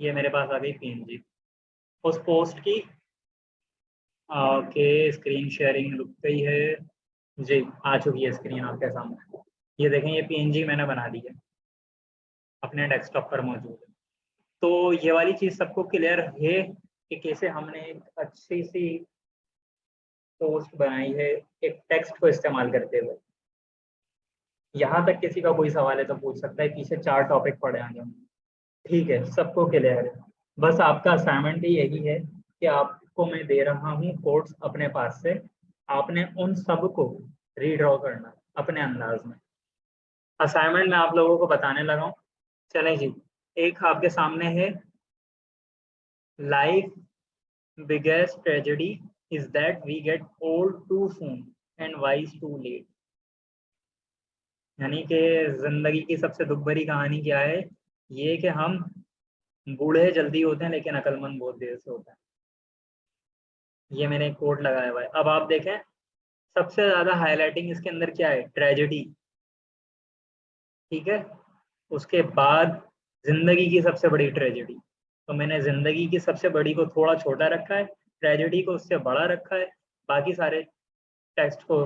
ये मेरे पास आ गई पीएनजी उस पोस्ट की। ओके, स्क्रीन शेयरिंग रुक गई है जी, आ चुकी है स्क्रीन आपके सामने। ये देखें, ये पीएनजी मैंने बना दी है, अपने डेस्कटॉप पर मौजूद है। तो ये वाली चीज़ सबको क्लियर है कि कैसे हमने एक अच्छी सी पोस्ट बनाई है एक टेक्स्ट को इस्तेमाल करते हुए। यहाँ तक किसी का कोई सवाल है तो पूछ सकता है, पीछे 4 टॉपिक पढ़े आगे हम। ठीक है, सबको क्लियर है। बस आपका असाइनमेंट ही यही है कि आपको मैं दे रहा हूँ कोड्स अपने पास से, आपने उन सब को रीड्रॉ करना अपने अंदाज में। असाइनमेंट मैं आप लोगों को बताने लगा हूँ। चलें जी, एक आपके सामने है, life biggest tragedy is that we get old too soon and wise too late. यानी कि जिंदगी की सबसे दुख भरी कहानी क्या है, ये कि हम बूढ़े जल्दी होते हैं लेकिन अक्लमंद बहुत देर से होते हैं। ये मैंने एक कोट लगाया हुआ है। अब आप देखें, सबसे ज्यादा हाईलाइटिंग इसके अंदर क्या है, ट्रेजेडी। ठीक है, उसके बाद जिंदगी की सबसे बड़ी ट्रेजेडी। तो मैंने जिंदगी की सबसे बड़ी को थोड़ा छोटा रखा है, ट्रेजेडी को उससे बड़ा रखा है, बाकी सारे टेक्स्ट को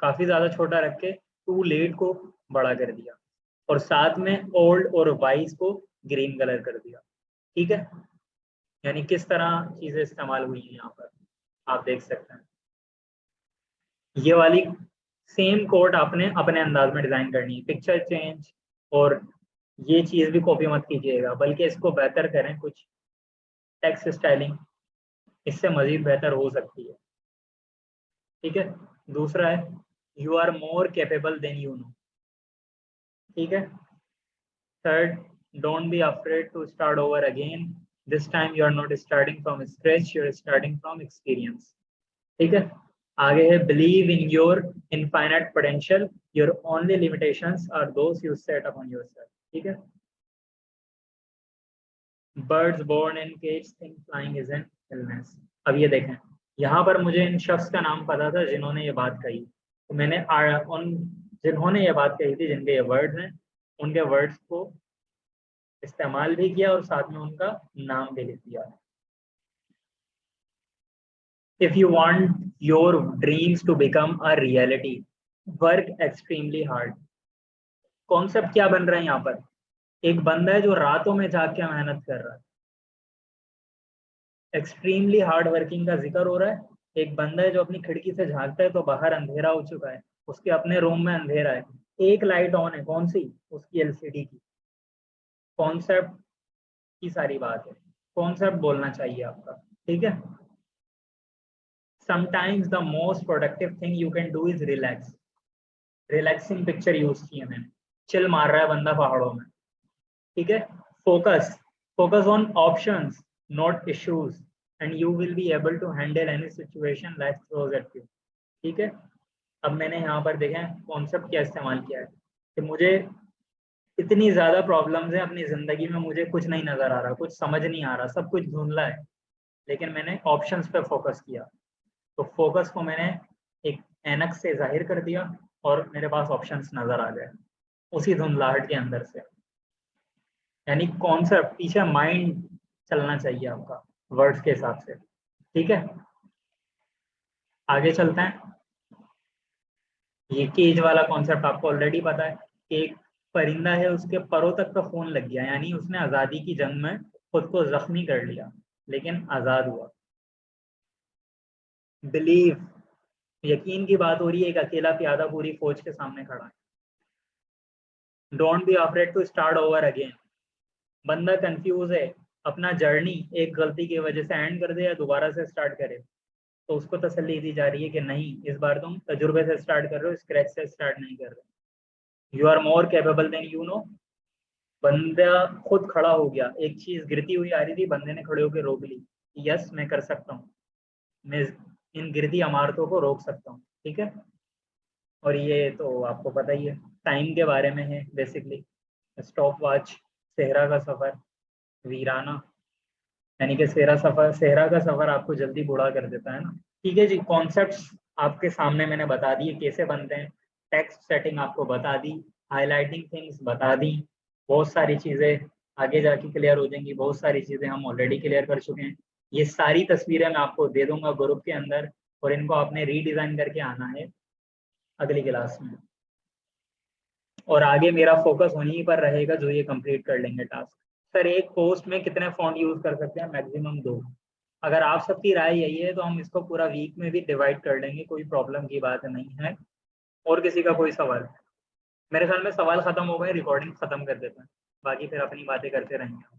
काफी ज्यादा छोटा रख के टू लेट को बड़ा कर दिया, और साथ में ओल्ड और वाइज को ग्रीन कलर कर दिया। ठीक है, यानी किस तरह चीजें इस्तेमाल हुई हैं यहाँ पर आप देख सकते हैं। ये वाली सेम कोड आपने अपने अंदाज में डिजाइन करनी है, पिक्चर चेंज और ये चीज भी कॉपी मत कीजिएगा, बल्कि इसको बेहतर करें, कुछ टेक्स्ट स्टाइलिंग इससे मजीद बेहतर हो सकती है। ठीक है, दूसरा है, you are more capable than you know. ठीक है, third, don't be afraid to start over again, this time you are not starting from scratch, you are starting from experience. ठीक है, आगे है, believe in your infinite potential, your only limitations are those you set upon yourself. ठीक है, birds born in cage think flying is an illness. अब ये देखें, यहाँ पर मुझे इन शख्स का नाम पता था जिन्होंने ये बात कही, तो मैंने उन जिन्होंने ये बात कही थी, जिनके ये वर्ड्स हैं, उनके वर्ड्स को इस्तेमाल भी किया और साथ में उनका नाम भी लिख दिया। If you want your dreams to become a reality, work extremely hard। Concept क्या बन रहा है यहाँ पर, एक बंदा है जो रातों में जाग के मेहनत कर रहा है, एक्सट्रीमली हार्ड वर्किंग का जिक्र हो रहा है। एक बंदा है जो अपनी खिड़की से झांकता है तो बाहर अंधेरा हो चुका है, उसके अपने रूम में अंधेरा है, एक लाइट ऑन है, कौन सी, उसकी एलसीडी की। कॉन्सेप्ट की सारी बात है, कॉन्सेप्ट बोलना चाहिए आपका। ठीक है, sometimes the most productive thing you can do is relax. Relaxing picture use की है मैंने, चिल मार रहा है बंदा पहाड़ों में। ठीक है, focus, focus on options not issues, and you will be able to handle any situation life throws at you. ठीक है, अब मैंने यहाँ पर देखें कॉन्सेप्ट क्या इस्तेमाल किया है, कि मुझे इतनी ज्यादा प्रॉब्लम्स हैं अपनी जिंदगी में, मुझे कुछ नहीं नजर आ रहा, कुछ समझ नहीं आ रहा, सब कुछ धुंधला है, लेकिन मैंने ऑप्शंस पे फोकस किया। तो फोकस को मैंने एक एनक से जाहिर कर दिया और मेरे पास ऑप्शंस नजर आ गए उसी धुंधलाहट के अंदर से। यानी कॉन्सेप्ट पीछे माइंड चलना चाहिए आपका वर्ड्स के हिसाब से। ठीक है, आगे चलते हैं। ये केज वाला कॉन्सेप्ट आपको ऑलरेडी पता है कि एक परिंदा है, उसके परों तक का खून लग गया, यानी उसने आज़ादी की जंग में खुद को जख्मी कर लिया लेकिन आज़ाद हुआ। बिलीव, यकीन की बात हो रही है, एक अकेला प्यादा पूरी फौज के सामने खड़ा है। Don't be afraid to start over again, बंदा कंफ्यूज है, अपना जर्नी एक गलती की वजह से एंड कर दे या दोबारा से स्टार्ट करे, तो उसको तसल्ली दी जा रही है कि नहीं, इस बार तुम तजुर्बे से स्टार्ट कर रहे हो, स्क्रैच से स्टार्ट नहीं कर रहे। You are more capable than you know, बंदा खुद खड़ा हो गया, एक चीज गिरती हुई आ रही थी, बंदे ने खड़े होकर रोक ली, यस मैं कर सकता हूँ, मैं इन गिरती इमारतों को रोक सकता हूँ। ठीक है, और ये तो आपको पता ही है, टाइम के बारे में है बेसिकली। स्टॉप वॉच, सेहरा का सफर, वीराना, यानी कि सेहरा का सफर आपको जल्दी बूढ़ा कर देता है ना। ठीक है जी, कॉन्सेप्ट्स आपके सामने मैंने बता दिए कैसे बनते हैं, टेक्स्ट सेटिंग आपको बता दी, हाईलाइटिंग थिंग्स बता दी, बहुत सारी चीज़ें आगे जाके क्लियर हो जाएंगी, बहुत सारी चीज़ें हम ऑलरेडी क्लियर कर चुके हैं। ये सारी तस्वीरें मैं आपको दे दूंगा ग्रुप के अंदर, और इनको आपने रीडिज़ाइन करके आना है अगली क्लास में, और आगे मेरा फोकस उन्हीं पर रहेगा जो ये कंप्लीट कर लेंगे टास्क। सर एक पोस्ट में कितने फॉन्ट यूज कर सकते हैं, मैक्सिमम 2। अगर आप सबकी राय यही है तो हम इसको पूरा वीक में भी डिवाइड कर लेंगे, कोई प्रॉब्लम की बात नहीं है। और किसी का कोई सवाल? मेरे ख्याल में सवाल खत्म हो गए, रिकॉर्डिंग खत्म कर देते हैं, बाकी फिर अपनी बातें करते रहेंगे।